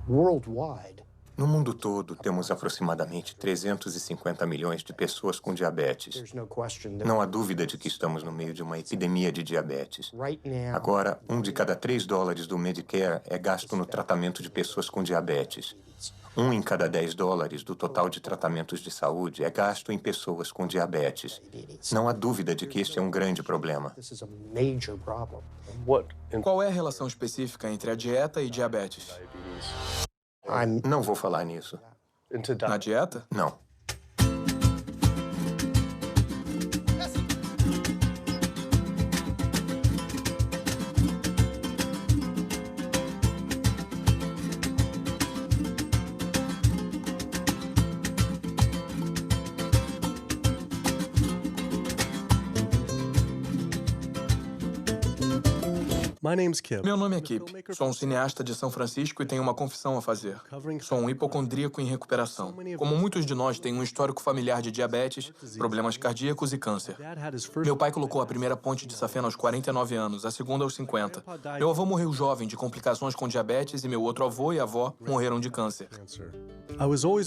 No mundo todo, temos aproximadamente 350 milhões de pessoas com diabetes. Não há dúvida de que estamos no meio de uma epidemia de diabetes. Agora, de cada 3 dólares do Medicare é gasto no tratamento de pessoas com diabetes. Em cada 10 dólares do total de tratamentos de saúde é gasto em pessoas com diabetes. Não há dúvida de que este é um grande problema. Qual é a relação específica entre a dieta e diabetes? Não vou falar nisso. Na dieta? Não. Meu nome é Kip. Sou um cineasta de São Francisco e tenho uma confissão a fazer. Sou um hipocondríaco em recuperação. Como muitos de nós, tenho um histórico familiar de diabetes, problemas cardíacos e câncer. Meu pai colocou a primeira ponte de safena aos 49 anos, a segunda aos 50. Meu avô morreu jovem de complicações com diabetes e meu outro avô e avó morreram de câncer.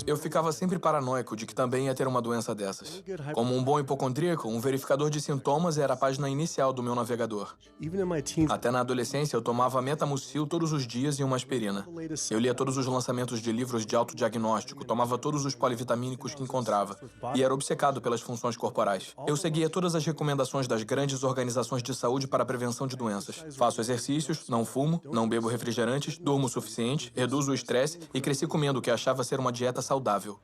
Eu ficava sempre paranoico de que também ia ter uma doença dessas. Como um bom hipocondríaco, um verificador de sintomas era a página inicial do meu navegador. Até na adolescência, eu tomava Metamucil todos os dias e uma aspirina. Eu lia todos os lançamentos de livros de autodiagnóstico, tomava todos os polivitamínicos que encontrava e era obcecado pelas funções corporais. Eu seguia todas as recomendações das grandes organizações de saúde para a prevenção de doenças. Faço exercícios, não fumo, não bebo refrigerantes, durmo o suficiente, reduzo o estresse e cresci comendo o que achava ser uma dieta saudável.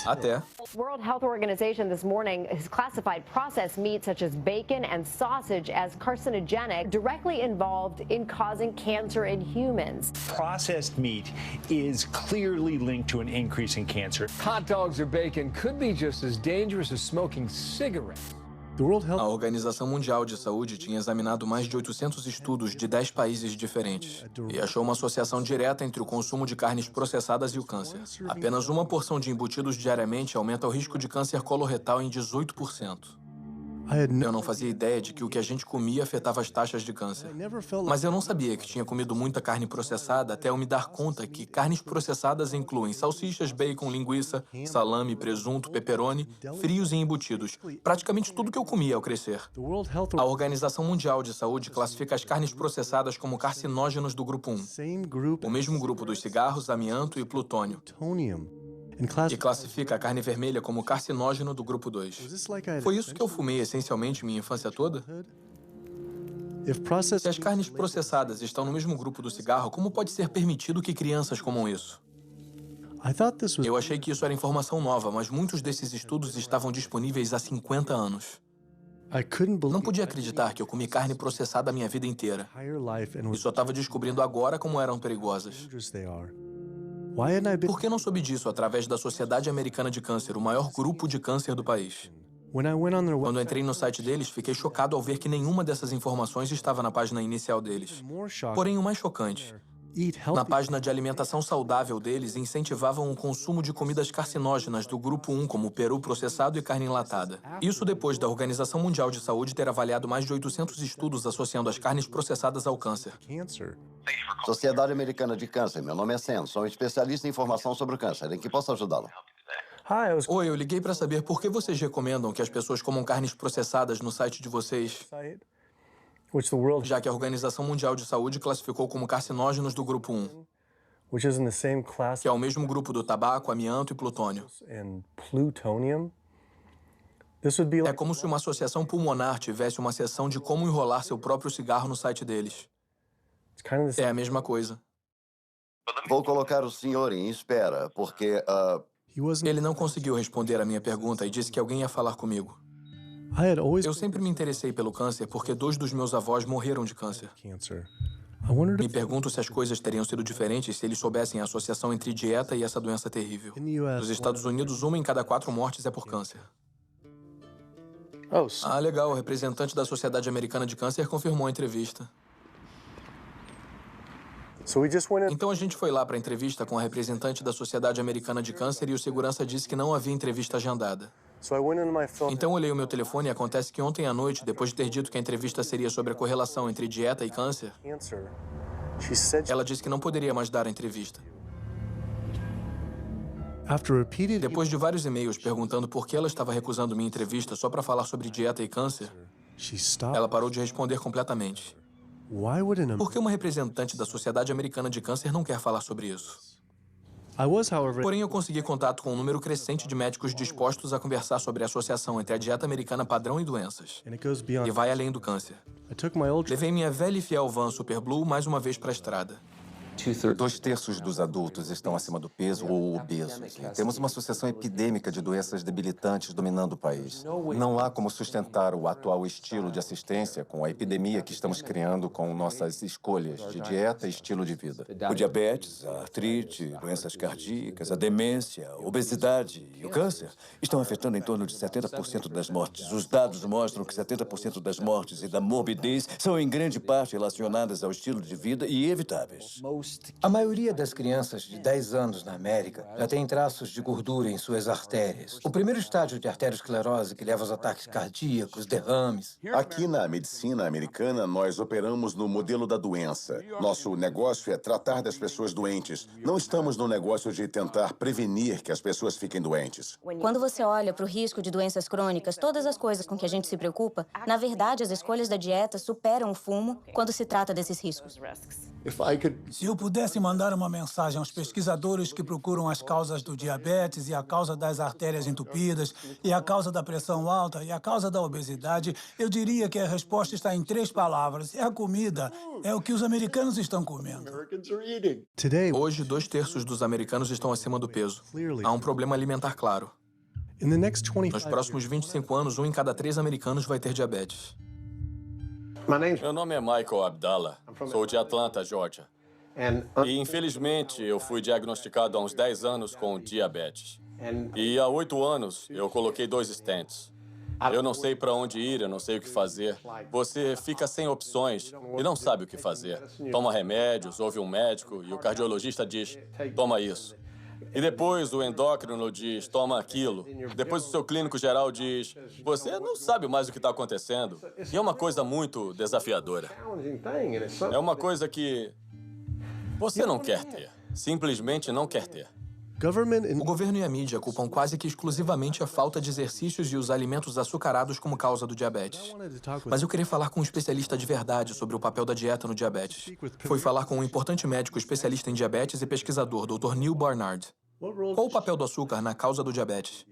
Até... World Health Organization this morning has classified processed meat such as bacon and sausage as carcinogenic, directly involved in causing cancer in humans. Processed meat is clearly linked to an increase in cancer. Hot dogs or bacon could be just as dangerous as smoking cigarettes. A Organização Mundial de Saúde tinha examinado mais de 800 estudos de 10 países diferentes e achou uma associação direta entre o consumo de carnes processadas e o câncer. Apenas uma porção de embutidos diariamente aumenta o risco de câncer coloretal em 18%. Eu não fazia ideia de que o que a gente comia afetava as taxas de câncer. Mas eu não sabia que tinha comido muita carne processada até eu me dar conta que carnes processadas incluem salsichas, bacon, linguiça, salame, presunto, pepperoni, frios e embutidos. Praticamente tudo que eu comia ao crescer. A Organização Mundial de Saúde classifica as carnes processadas como carcinógenos do grupo 1. O mesmo grupo dos cigarros, amianto e plutônio. E classifica a carne vermelha como carcinógeno do grupo 2. Foi isso que eu fumei essencialmente minha infância toda? Se as carnes processadas estão no mesmo grupo do cigarro, como pode ser permitido que crianças comam isso? Eu achei que isso era informação nova, mas muitos desses estudos estavam disponíveis há 50 anos. Não podia acreditar que eu comi carne processada a minha vida inteira. E só estava descobrindo agora como eram perigosas. Por que não soube disso através da Sociedade Americana de Câncer, o maior grupo de câncer do país? Quando entrei no site deles, fiquei chocado ao ver que nenhuma dessas informações estava na página inicial deles. Porém, o mais chocante, na página de alimentação saudável deles, incentivavam o consumo de comidas carcinógenas do grupo 1, como peru processado e carne enlatada. Isso depois da Organização Mundial de Saúde ter avaliado mais de 800 estudos associando as carnes processadas ao câncer. Sociedade Americana de Câncer, meu nome é Sam, sou um especialista em informação sobre o câncer. Em que posso ajudá-lo? Oi, eu liguei para saber por que vocês recomendam que as pessoas comam carnes processadas no site de vocês, já que a Organização Mundial de Saúde classificou como carcinógenos do grupo 1, que é o mesmo grupo do tabaco, amianto e plutônio. É como se uma associação pulmonar tivesse uma seção de como enrolar seu próprio cigarro no site deles. É a mesma coisa. Vou colocar o senhor em espera, porque... Ele não conseguiu responder a minha pergunta e disse que alguém ia falar comigo. Eu sempre me interessei pelo câncer porque 2 dos meus avós morreram de câncer. Me pergunto se as coisas teriam sido diferentes se eles soubessem a associação entre dieta e essa doença terrível. Nos Estados Unidos, 1 em cada 4 mortes é por câncer. Ah, legal. O representante da Sociedade Americana de Câncer confirmou a entrevista. Então a gente foi lá para a entrevista com a representante da Sociedade Americana de Câncer e o segurança disse que não havia entrevista agendada. Então olhei o meu telefone e acontece que ontem à noite, depois de ter dito que a entrevista seria sobre a correlação entre dieta e câncer, ela disse que não poderia mais dar a entrevista. Depois de vários e-mails perguntando por que ela estava recusando minha entrevista só para falar sobre dieta e câncer, ela parou de responder completamente. Por que uma representante da Sociedade Americana de Câncer não quer falar sobre isso? Porém, eu consegui contato com um número crescente de médicos dispostos a conversar sobre a associação entre a dieta americana padrão e doenças. E vai além do câncer. Levei minha velha e fiel van Super Blue mais uma vez para a estrada. 2/3 dos adultos estão acima do peso ou obesos. E temos uma sucessão epidêmica de doenças debilitantes dominando o país. Não há como sustentar o atual estilo de assistência com a epidemia que estamos criando com nossas escolhas de dieta e estilo de vida. O diabetes, a artrite, doenças cardíacas, a demência, a obesidade e o câncer estão afetando em torno de 70% das mortes. Os dados mostram que 70% das mortes e da morbidez são em grande parte relacionadas ao estilo de vida e evitáveis. A maioria das crianças de 10 anos na América já tem traços de gordura em suas artérias. O primeiro estágio de arteriosclerose que leva aos ataques cardíacos, derrames. Aqui na medicina americana, nós operamos no modelo da doença. Nosso negócio é tratar das pessoas doentes. Não estamos no negócio de tentar prevenir que as pessoas fiquem doentes. Quando você olha para o risco de doenças crônicas, todas as coisas com que a gente se preocupa, na verdade, as escolhas da dieta superam o fumo quando se trata desses riscos. Se eu pudesse mandar uma mensagem aos pesquisadores que procuram as causas do diabetes e a causa das artérias entupidas e a causa da pressão alta e a causa da obesidade, eu diria que a resposta está em 3 palavras. É a comida. É o que os americanos estão comendo. Hoje, 2/3 dos americanos estão acima do peso. Há um problema alimentar claro. Nos próximos 25 anos, 1 em cada 3 americanos vai ter diabetes. Meu nome é Michael Abdallah. Sou de Atlanta, Georgia. E, infelizmente, eu fui diagnosticado há uns 10 anos com diabetes. E há 8 anos, eu coloquei 2 stents. Eu não sei para onde ir, eu não sei o que fazer. Você fica sem opções e não sabe o que fazer. Toma remédios, ouve um médico e o cardiologista diz, toma isso. E depois o endócrino diz, toma aquilo. Depois o seu clínico geral diz, você não sabe mais o que está acontecendo. E é uma coisa muito desafiadora. É uma coisa que você não quer ter. Simplesmente não quer ter. O governo e a mídia culpam quase que exclusivamente a falta de exercícios e os alimentos açucarados como causa do diabetes. Mas eu queria falar com um especialista de verdade sobre o papel da dieta no diabetes. Fui falar com um importante médico especialista em diabetes e pesquisador, Dr. Neil Barnard. Qual o papel do açúcar na causa do diabetes?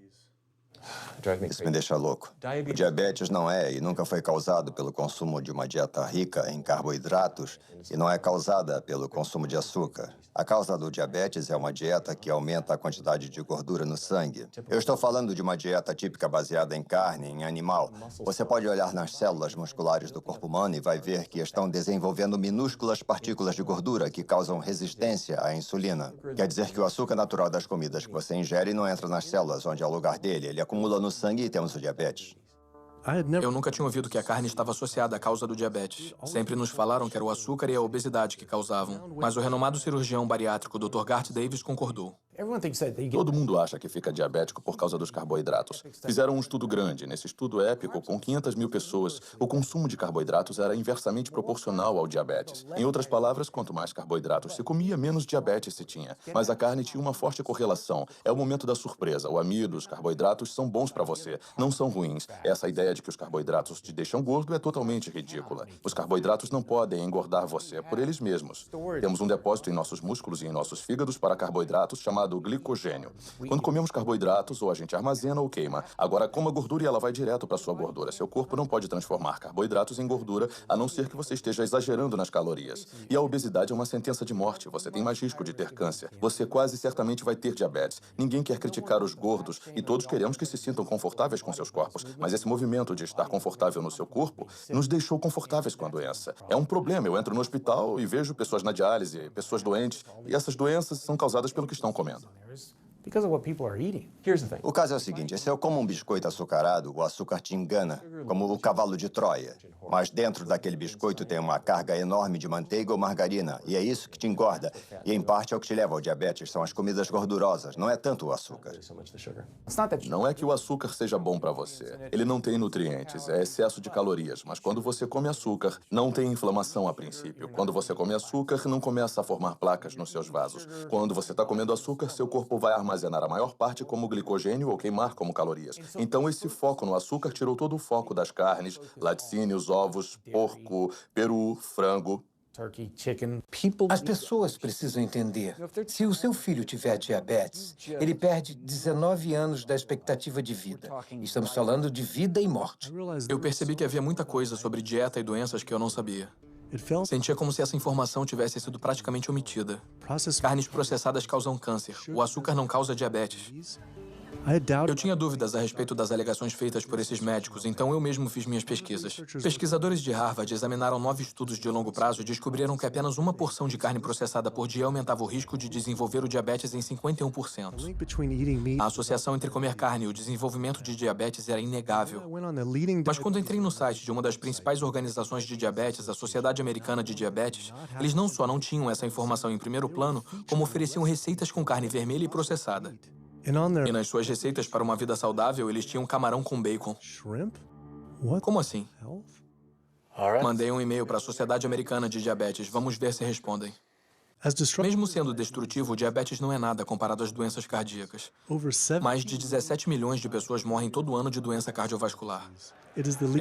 Isso me deixa louco. O diabetes não é e nunca foi causado pelo consumo de uma dieta rica em carboidratos e não é causada pelo consumo de açúcar. A causa do diabetes é uma dieta que aumenta a quantidade de gordura no sangue. Eu estou falando de uma dieta típica baseada em carne, em animal. Você pode olhar nas células musculares do corpo humano e vai ver que estão desenvolvendo minúsculas partículas de gordura que causam resistência à insulina. Quer dizer que o açúcar natural das comidas que você ingere não entra nas células, onde é o lugar dele. Ele acumula no sangue e temos o diabetes. Eu nunca tinha ouvido que a carne estava associada à causa do diabetes. Sempre nos falaram que era o açúcar e a obesidade que causavam. Mas o renomado cirurgião bariátrico Dr. Garth Davis concordou. Todo mundo acha que fica diabético por causa dos carboidratos. Fizeram um estudo grande. Nesse estudo épico, com 500 mil pessoas, o consumo de carboidratos era inversamente proporcional ao diabetes. Em outras palavras, quanto mais carboidratos se comia, menos diabetes se tinha. Mas a carne tinha uma forte correlação. É o momento da surpresa. O amido, os carboidratos são bons para você, não são ruins. Essa ideia de que os carboidratos te deixam gordo é totalmente ridícula. Os carboidratos não podem engordar você por eles mesmos. Temos um depósito em nossos músculos e em nossos fígados para carboidratos chamado glicogênio. Quando comemos carboidratos, ou a gente armazena ou queima. Agora, coma gordura e ela vai direto para sua gordura. Seu corpo não pode transformar carboidratos em gordura, a não ser que você esteja exagerando nas calorias. E a obesidade é uma sentença de morte. Você tem mais risco de ter câncer. Você quase certamente vai ter diabetes. Ninguém quer criticar os gordos e todos queremos que se sintam confortáveis com seus corpos. Mas esse movimento de estar confortável no seu corpo nos deixou confortáveis com a doença. É um problema. Eu entro no hospital e vejo pessoas na diálise, pessoas doentes, e essas doenças são causadas pelo que estão comendo. O caso é o seguinte, se eu como um biscoito açucarado, o açúcar te engana, como o cavalo de Troia. Mas dentro daquele biscoito tem uma carga enorme de manteiga ou margarina, e é isso que te engorda. E em parte é o que te leva ao diabetes, são as comidas gordurosas, não é tanto o açúcar. Não é que o açúcar seja bom para você. Ele não tem nutrientes, é excesso de calorias. Mas quando você come açúcar, não tem inflamação a princípio. Quando você come açúcar, não começa a formar placas nos seus vasos. Quando você está comendo açúcar, seu corpo vai armazenar armazenar a maior parte como glicogênio ou queimar como calorias. Então, esse foco no açúcar tirou todo o foco das carnes, laticínios, ovos, porco, peru, frango. As pessoas precisam entender. Se o seu filho tiver diabetes, ele perde 19 anos da expectativa de vida. Estamos falando de vida e morte. Eu percebi que havia muita coisa sobre dieta e doenças que eu não sabia. Sentia como se essa informação tivesse sido praticamente omitida. Carnes processadas causam câncer. O açúcar não causa diabetes. Eu tinha dúvidas a respeito das alegações feitas por esses médicos, então eu mesmo fiz minhas pesquisas. Pesquisadores de Harvard examinaram 9 estudos de longo prazo e descobriram que apenas uma porção de carne processada por dia aumentava o risco de desenvolver o diabetes em 51%. A associação entre comer carne e o desenvolvimento de diabetes era inegável. Mas quando entrei no site de uma das principais organizações de diabetes, a Sociedade Americana de Diabetes, eles não só não tinham essa informação em primeiro plano, como ofereciam receitas com carne vermelha e processada. E nas suas receitas para uma vida saudável, eles tinham camarão com bacon. Como assim? Mandei um e-mail para a Sociedade Americana de Diabetes. Vamos ver se respondem. Mesmo sendo destrutivo, o diabetes não é nada comparado às doenças cardíacas. Mais de 17 milhões de pessoas morrem todo ano de doença cardiovascular.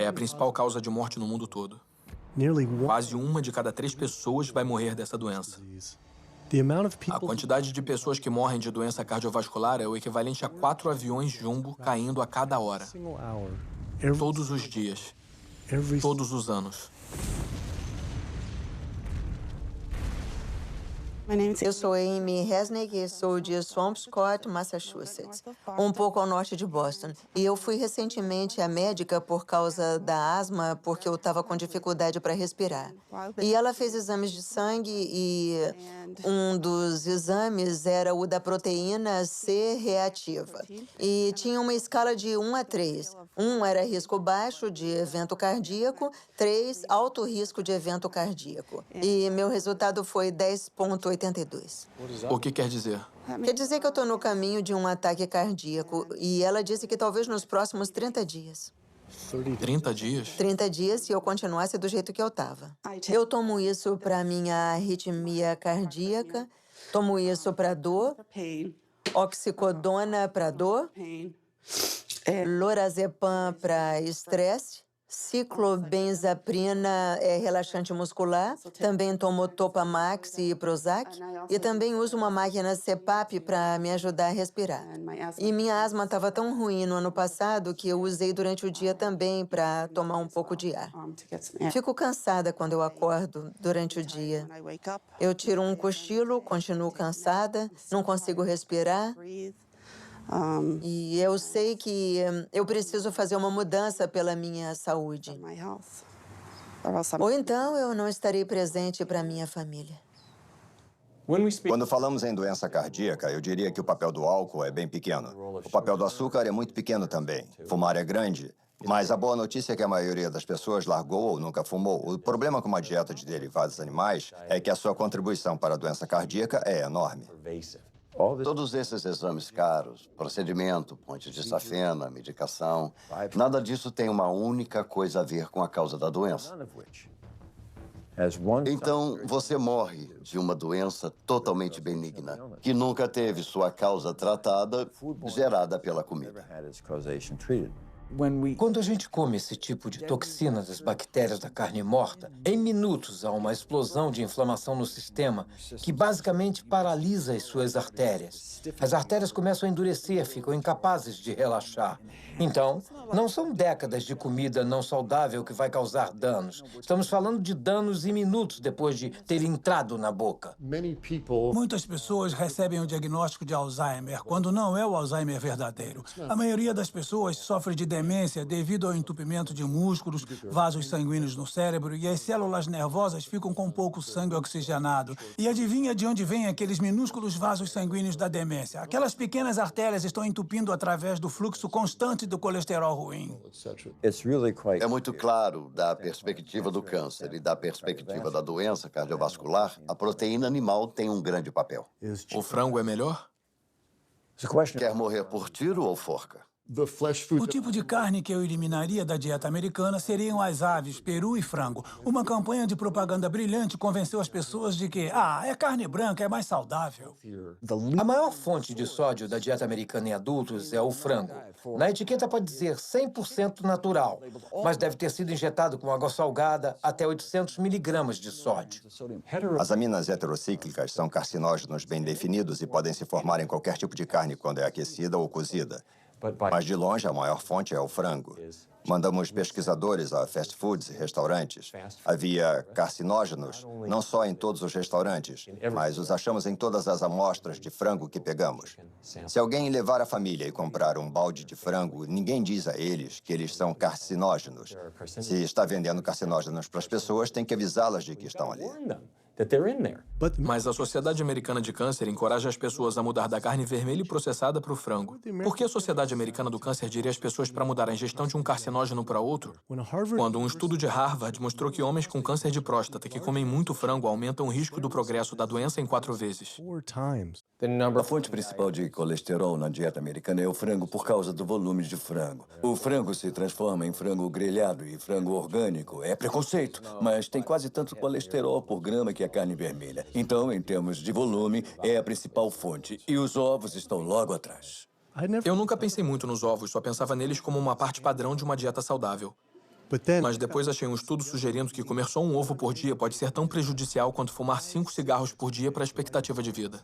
É a principal causa de morte no mundo todo. Quase 1 de cada 3 pessoas vai morrer dessa doença. A quantidade de pessoas que morrem de doença cardiovascular é o equivalente a 4 aviões jumbo caindo a cada hora. Todos os dias. Todos os anos. Eu sou Amy Resnick e sou de Swampscott, Massachusetts, um pouco ao norte de Boston. E eu fui recentemente à médica por causa da asma, porque eu estava com dificuldade para respirar. E ela fez exames de sangue e um dos exames era o da proteína C reativa. E tinha uma escala de 1 a 3. 1 era risco baixo de evento cardíaco, 3, alto risco de evento cardíaco. E meu resultado foi 10,82. O que quer dizer? Quer dizer que eu estou no caminho de um ataque cardíaco. E ela disse que talvez nos próximos 30 dias. 30 dias? 30 dias se eu continuasse do jeito que eu estava. Eu tomo isso para minha arritmia cardíaca, tomo isso para dor, oxicodona para dor, lorazepam para estresse, ciclobenzaprina é relaxante muscular, também tomo Topamax e Prozac, e também uso uma máquina CPAP para me ajudar a respirar. E minha asma estava tão ruim no ano passado que eu usei durante o dia também para tomar um pouco de ar. Fico cansada quando eu acordo durante o dia. Eu tiro um cochilo, continuo cansada, não consigo respirar. E eu sei que eu preciso fazer uma mudança pela minha saúde. Ou então eu não estarei presente para minha família. Quando falamos em doença cardíaca, eu diria que o papel do álcool é bem pequeno. O papel do açúcar é muito pequeno também. Fumar é grande. Mas a boa notícia é que a maioria das pessoas largou ou nunca fumou. O problema com uma dieta de derivados animais é que a sua contribuição para a doença cardíaca é enorme. Todos esses exames caros, procedimento, ponte de safena, medicação, nada disso tem uma única coisa a ver com a causa da doença. Então, você morre de uma doença totalmente benigna, que nunca teve sua causa tratada, gerada pela comida. Quando a gente come esse tipo de toxina das bactérias da carne morta, em minutos há uma explosão de inflamação no sistema que basicamente paralisa as suas artérias. As artérias começam a endurecer, ficam incapazes de relaxar. Então, não são décadas de comida não saudável que vai causar danos. Estamos falando de danos em minutos depois de ter entrado na boca. Muitas pessoas recebem o diagnóstico de Alzheimer, quando não é o Alzheimer verdadeiro. A maioria das pessoas sofre de demência devido ao entupimento de músculos, vasos sanguíneos no cérebro, e as células nervosas ficam com pouco sangue oxigenado. E adivinha de onde vêm aqueles minúsculos vasos sanguíneos da demência? Aquelas pequenas artérias estão entupindo através do fluxo constante do colesterol ruim. É muito claro, da perspectiva do câncer e da perspectiva da doença cardiovascular, a proteína animal tem um grande papel. O frango é melhor? Quer morrer por tiro ou forca? O tipo de carne que eu eliminaria da dieta americana seriam as aves, peru e frango. Uma campanha de propaganda brilhante convenceu as pessoas de que, é carne branca, é mais saudável. A maior fonte de sódio da dieta americana em adultos é o frango. Na etiqueta pode dizer 100% natural, mas deve ter sido injetado com água salgada até 800 miligramas de sódio. As aminas heterocíclicas são carcinógenos bem definidos e podem se formar em qualquer tipo de carne quando é aquecida ou cozida. Mas, de longe, a maior fonte é o frango. Mandamos pesquisadores a fast foods e restaurantes. Havia carcinógenos, não só em todos os restaurantes, mas os achamos em todas as amostras de frango que pegamos. Se alguém levar a família e comprar um balde de frango, ninguém diz a eles que eles são carcinógenos. Se está vendendo carcinógenos para as pessoas, tem que avisá-las de que estão ali. Mas a Sociedade Americana de Câncer encoraja as pessoas a mudar da carne vermelha e processada para o frango. Por que a Sociedade Americana do Câncer diria às pessoas para mudar a ingestão de um carcinógeno para outro? Quando um estudo de Harvard mostrou que homens com câncer de próstata que comem muito frango aumentam o risco do progresso da doença em 4 vezes. A fonte principal de colesterol na dieta americana é o frango por causa do volume de frango. O frango se transforma em frango grelhado e frango orgânico. É preconceito, mas tem quase tanto colesterol por grama que a carne vermelha. Então, em termos de volume, é a principal fonte. E os ovos estão logo atrás. Eu nunca pensei muito nos ovos, só pensava neles como uma parte padrão de uma dieta saudável. Mas depois achei um estudo sugerindo que comer só um ovo por dia pode ser tão prejudicial quanto fumar 5 cigarros por dia para a expectativa de vida.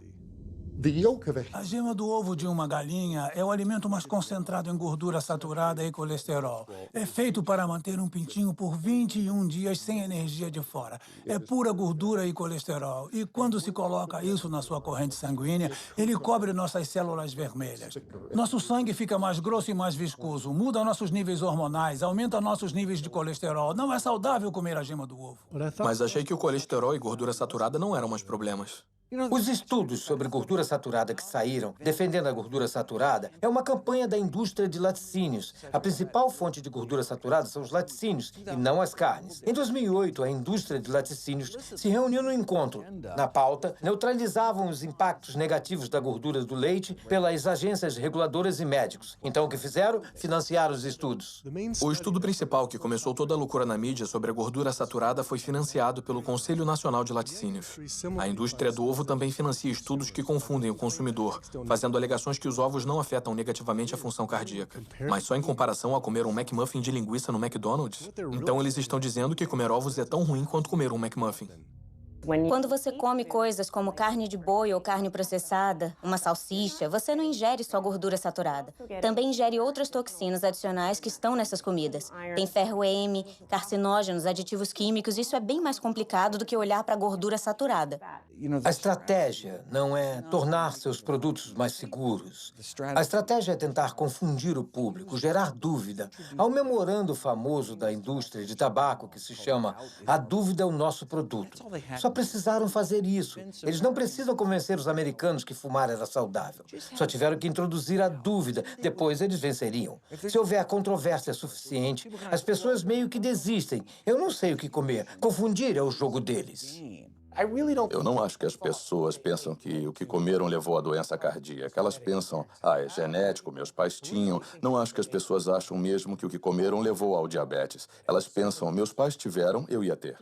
A gema do ovo de uma galinha é o alimento mais concentrado em gordura saturada e colesterol. É feito para manter um pintinho por 21 dias sem energia de fora. É pura gordura e colesterol. E quando se coloca isso na sua corrente sanguínea, ele cobre nossas células vermelhas. Nosso sangue fica mais grosso e mais viscoso, muda nossos níveis hormonais, aumenta nossos níveis de colesterol. Não é saudável comer a gema do ovo. Mas achei que o colesterol e gordura saturada não eram mais problemas. Os estudos sobre gordura saturada que saíram, defendendo a gordura saturada, é uma campanha da indústria de laticínios. A principal fonte de gordura saturada são os laticínios, e não as carnes. Em 2008, a indústria de laticínios se reuniu no encontro. Na pauta, neutralizavam os impactos negativos da gordura do leite pelas agências reguladoras e médicos. Então, o que fizeram? Financiaram os estudos. O estudo principal que começou toda a loucura na mídia sobre a gordura saturada foi financiado pelo Conselho Nacional de Laticínios. A indústria do ovo também financia estudos que confundem o consumidor, fazendo alegações que os ovos não afetam negativamente a função cardíaca. Mas só em comparação a comer um McMuffin de linguiça no McDonald's? Então eles estão dizendo que comer ovos é tão ruim quanto comer um McMuffin. Quando você come coisas como carne de boi ou carne processada, uma salsicha, você não ingere só gordura saturada. Também ingere outras toxinas adicionais que estão nessas comidas. Tem ferro M, carcinógenos, aditivos químicos. Isso é bem mais complicado do que olhar para a gordura saturada. A estratégia não é tornar seus produtos mais seguros. A estratégia é tentar confundir o público, gerar dúvida. Há um memorando famoso da indústria de tabaco que se chama "A dúvida é o nosso produto". Só precisaram fazer isso. Eles não precisam convencer os americanos que fumar era saudável. Só tiveram que introduzir a dúvida. Depois eles venceriam. Se houver controvérsia suficiente, as pessoas meio que desistem. Eu não sei o que comer. Confundir é o jogo deles. Eu não acho que as pessoas pensam que o que comeram levou à doença cardíaca. Elas pensam, é genético, meus pais tinham. Não acho que as pessoas acham mesmo que o que comeram levou ao diabetes. Elas pensam, meus pais tiveram, eu ia ter.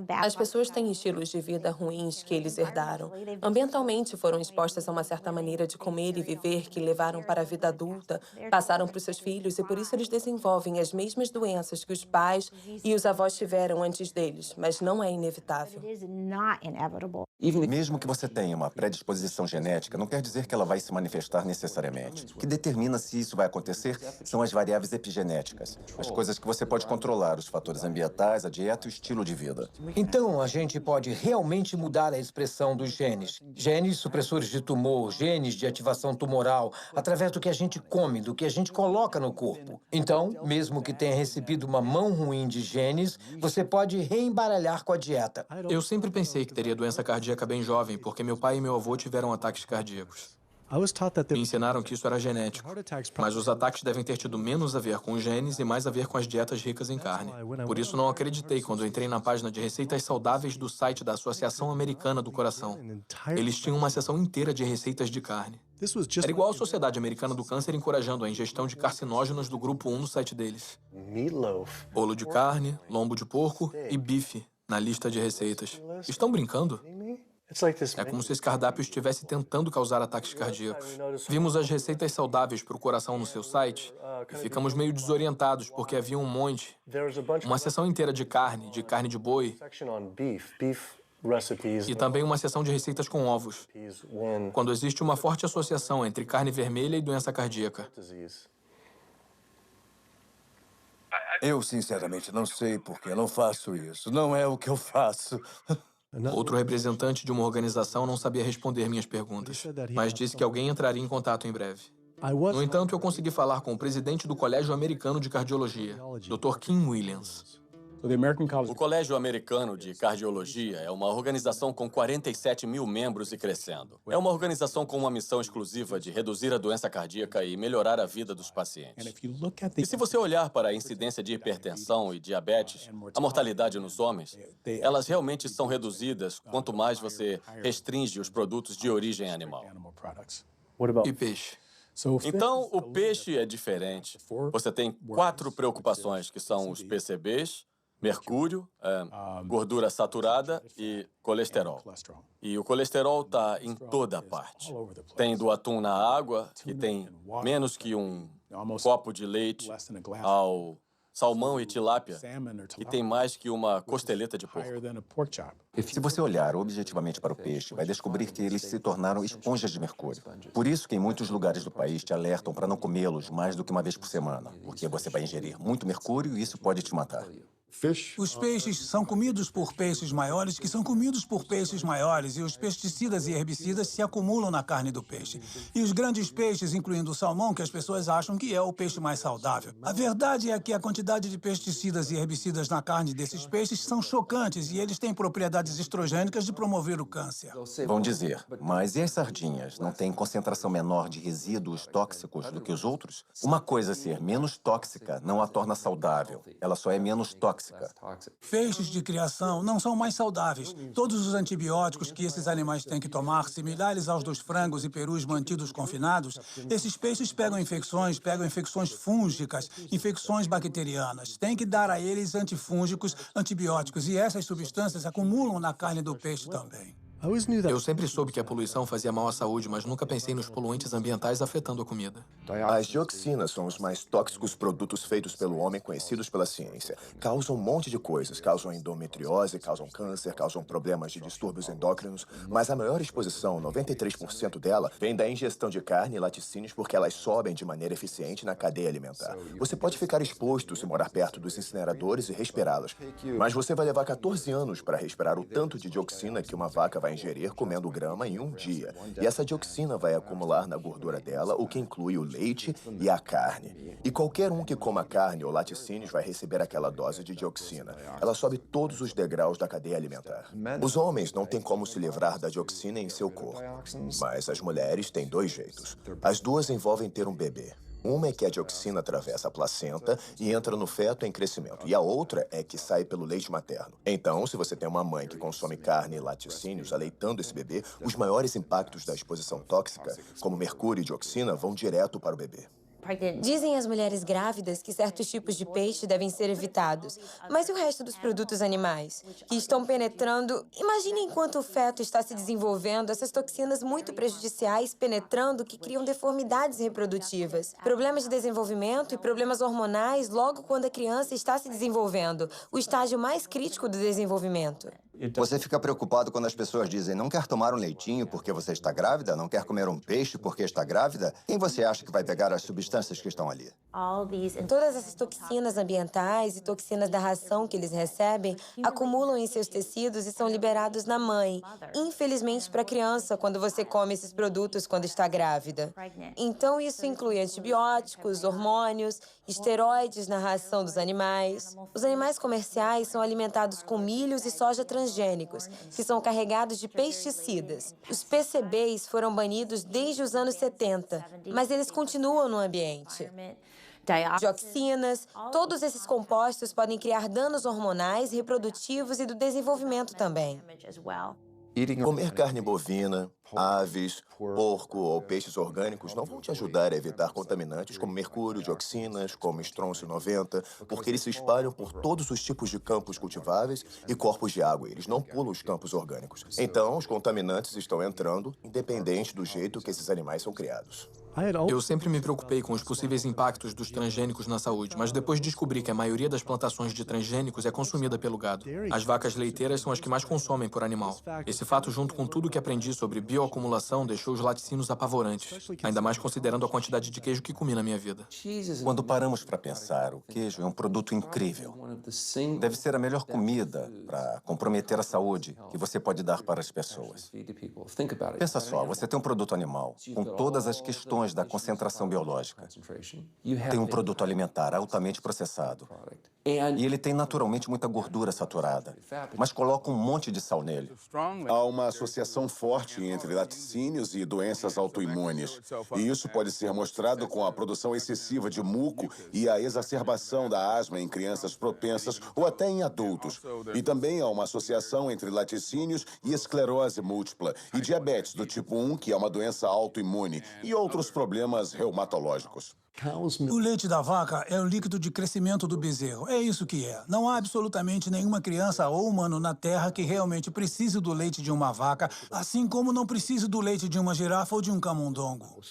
As pessoas têm estilos de vida ruins que eles herdaram. Ambientalmente foram expostas a uma certa maneira de comer e viver que levaram para a vida adulta, passaram para os seus filhos e por isso eles desenvolvem as mesmas doenças que os pais e os avós tiveram antes deles, mas não é inevitável. Mesmo que você tenha uma predisposição genética, não quer dizer que ela vai se manifestar necessariamente. O que determina se isso vai acontecer são as variáveis epigenéticas, as coisas que você pode controlar, os fatores ambientais, a dieta e o estilo de vida. Então, a gente pode realmente mudar a expressão dos genes. Genes supressores de tumor, genes de ativação tumoral, através do que a gente come, do que a gente coloca no corpo. Então, mesmo que tenha recebido uma mão ruim de genes, você pode reembaralhar com a dieta. Eu sempre pensei que teria doença cardíaca bem jovem, porque meu pai e meu avô tiveram ataques cardíacos. Me ensinaram que isso era genético, mas os ataques devem ter tido menos a ver com os genes e mais a ver com as dietas ricas em carne. Por isso não acreditei quando entrei na página de receitas saudáveis do site da Associação Americana do Coração. Eles tinham uma seção inteira de receitas de carne. Era igual a Sociedade Americana do Câncer encorajando a ingestão de carcinógenos do grupo 1 no site deles. Bolo de carne, lombo de porco e bife na lista de receitas. Estão brincando? É como se esse cardápio estivesse tentando causar ataques cardíacos. Vimos as receitas saudáveis para o coração no seu site e ficamos meio desorientados porque havia um monte. Uma seção inteira de carne de boi e também uma seção de receitas com ovos, quando existe uma forte associação entre carne vermelha e doença cardíaca. Eu, sinceramente, não sei porque eu não faço isso. Não é o que eu faço. Outro representante de uma organização não sabia responder minhas perguntas, mas disse que alguém entraria em contato em breve. No entanto, eu consegui falar com o presidente do Colégio Americano de Cardiologia, Dr. Kim Williams. O Colégio Americano de Cardiologia é uma organização com 47 mil membros e crescendo. É uma organização com uma missão exclusiva de reduzir a doença cardíaca e melhorar a vida dos pacientes. E se você olhar para a incidência de hipertensão e diabetes, a mortalidade nos homens, elas realmente são reduzidas quanto mais você restringe os produtos de origem animal. E peixe? Então, o peixe é diferente. Você tem 4 preocupações, que são os PCBs, mercúrio, gordura saturada e colesterol. E o colesterol está em toda parte. Tem do atum na água, que tem menos que um copo de leite, ao salmão e tilápia, que tem mais que uma costeleta de porco. Se você olhar objetivamente para o peixe, vai descobrir que eles se tornaram esponjas de mercúrio. Por isso que em muitos lugares do país te alertam para não comê-los mais do que uma vez por semana, porque você vai ingerir muito mercúrio e isso pode te matar. Os peixes são comidos por peixes maiores que são comidos por peixes maiores e os pesticidas e herbicidas se acumulam na carne do peixe. E os grandes peixes, incluindo o salmão, que as pessoas acham que é o peixe mais saudável. A verdade é que a quantidade de pesticidas e herbicidas na carne desses peixes são chocantes e eles têm propriedades estrogênicas de promover o câncer. Vão dizer, mas e as sardinhas? Não têm concentração menor de resíduos tóxicos do que os outros? Uma coisa ser menos tóxica não a torna saudável. Ela só é menos tóxica. Peixes de criação não são mais saudáveis. Todos os antibióticos que esses animais têm que tomar, similares aos dos frangos e perus mantidos confinados, esses peixes pegam infecções fúngicas, infecções bacterianas. Tem que dar a eles antifúngicos, antibióticos, e essas substâncias acumulam na carne do peixe também. Eu sempre soube que a poluição fazia mal à saúde, mas nunca pensei nos poluentes ambientais afetando a comida. As dioxinas são os mais tóxicos produtos feitos pelo homem conhecidos pela ciência. Causam um monte de coisas. Causam endometriose, causam câncer, causam problemas de distúrbios endócrinos. Mas a maior exposição, 93% dela, vem da ingestão de carne e laticínios porque elas sobem de maneira eficiente na cadeia alimentar. Você pode ficar exposto se morar perto dos incineradores e respirá-los. Mas você vai levar 14 anos para respirar o tanto de dioxina que uma vaca vai ingerir comendo grama em um dia. E essa dioxina vai acumular na gordura dela, o que inclui o leite e a carne. E qualquer um que coma carne ou laticínios vai receber aquela dose de dioxina. Ela sobe todos os degraus da cadeia alimentar. Os homens não têm como se livrar da dioxina em seu corpo. Mas as mulheres têm 2 jeitos. As duas envolvem ter um bebê. Uma é que a dioxina atravessa a placenta e entra no feto em crescimento. E a outra é que sai pelo leite materno. Então, se você tem uma mãe que consome carne e laticínios aleitando esse bebê, os maiores impactos da exposição tóxica, como mercúrio e dioxina, vão direto para o bebê. Dizem as mulheres grávidas que certos tipos de peixe devem ser evitados. Mas e o resto dos produtos animais? Que estão penetrando... Imagine enquanto o feto está se desenvolvendo, essas toxinas muito prejudiciais penetrando que criam deformidades reprodutivas, problemas de desenvolvimento e problemas hormonais logo quando a criança está se desenvolvendo, o estágio mais crítico do desenvolvimento. Você fica preocupado quando as pessoas dizem não quer tomar um leitinho porque você está grávida, não quer comer um peixe porque está grávida? Quem você acha que vai pegar as substâncias que estão ali? Todas essas toxinas ambientais e toxinas da ração que eles recebem acumulam em seus tecidos e são liberados na mãe. Infelizmente para a criança, quando você come esses produtos quando está grávida. Então isso inclui antibióticos, hormônios, esteroides na ração dos animais. Os animais comerciais são alimentados com milhos e soja transgênicos, que são carregados de pesticidas. Os PCBs foram banidos desde os anos 70, mas eles continuam no ambiente. Dioxinas, todos esses compostos podem criar danos hormonais, reprodutivos e do desenvolvimento também. Comer carne bovina, Aves, porco ou peixes orgânicos não vão te ajudar a evitar contaminantes como mercúrio, dioxinas, como estrôncio 90, porque eles se espalham por todos os tipos de campos cultiváveis e corpos de água. Eles não pulam os campos orgânicos. Então, os contaminantes estão entrando, independente do jeito que esses animais são criados. Eu sempre me preocupei com os possíveis impactos dos transgênicos na saúde, mas depois descobri que a maioria das plantações de transgênicos é consumida pelo gado. As vacas leiteiras são as que mais consomem por animal. Esse fato, junto com tudo que aprendi sobre bioacumulação, deixou os laticínios apavorantes, ainda mais considerando a quantidade de queijo que comi na minha vida. Quando paramos para pensar, o queijo é um produto incrível. Deve ser a melhor comida para comprometer a saúde que você pode dar para as pessoas. Pensa só, você tem um produto animal com todas as questões da concentração biológica. Tem um produto alimentar altamente processado. E ele tem naturalmente muita gordura saturada, mas coloca um monte de sal nele. Há uma associação forte entre laticínios e doenças autoimunes. E isso pode ser mostrado com a produção excessiva de muco e a exacerbação da asma em crianças propensas ou até em adultos. E também há uma associação entre laticínios e esclerose múltipla e diabetes do tipo 1, que é uma doença autoimune, e outros problemas reumatológicos. O leite da vaca é o líquido de crescimento do bezerro. É isso que é. Não há absolutamente nenhuma criança ou humano na Terra que realmente precise do leite de uma vaca, assim como não precise do leite de uma girafa ou de um camundongo.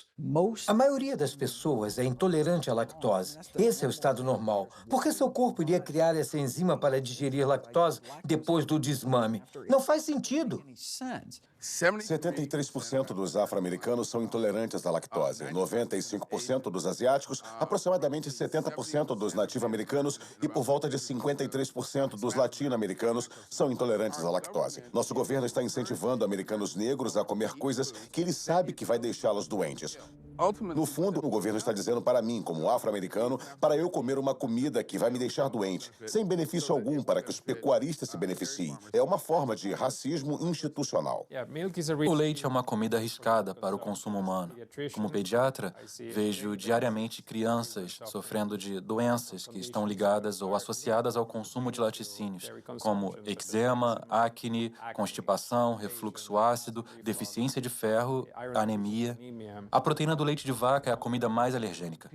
A maioria das pessoas é intolerante à lactose. Esse é o estado normal. Por que seu corpo iria criar essa enzima para digerir lactose depois do desmame? Não faz sentido. 73% dos afro-americanos são intolerantes à lactose, 95% dos asiáticos, aproximadamente 70% dos nativo-americanos e por volta de 53% dos latino-americanos são intolerantes à lactose. Nosso governo está incentivando americanos negros a comer coisas que ele sabe que vai deixá-los doentes. No fundo, o governo está dizendo para mim, como afro-americano, para eu comer uma comida que vai me deixar doente, sem benefício algum para que os pecuaristas se beneficiem. É uma forma de racismo institucional. O leite é uma comida arriscada para o consumo humano. Como pediatra, vejo diariamente crianças sofrendo de doenças que estão ligadas ou associadas ao consumo de laticínios, como eczema, acne, constipação, refluxo ácido, deficiência de ferro, anemia. A proteína do leite de vaca é a comida mais alergênica.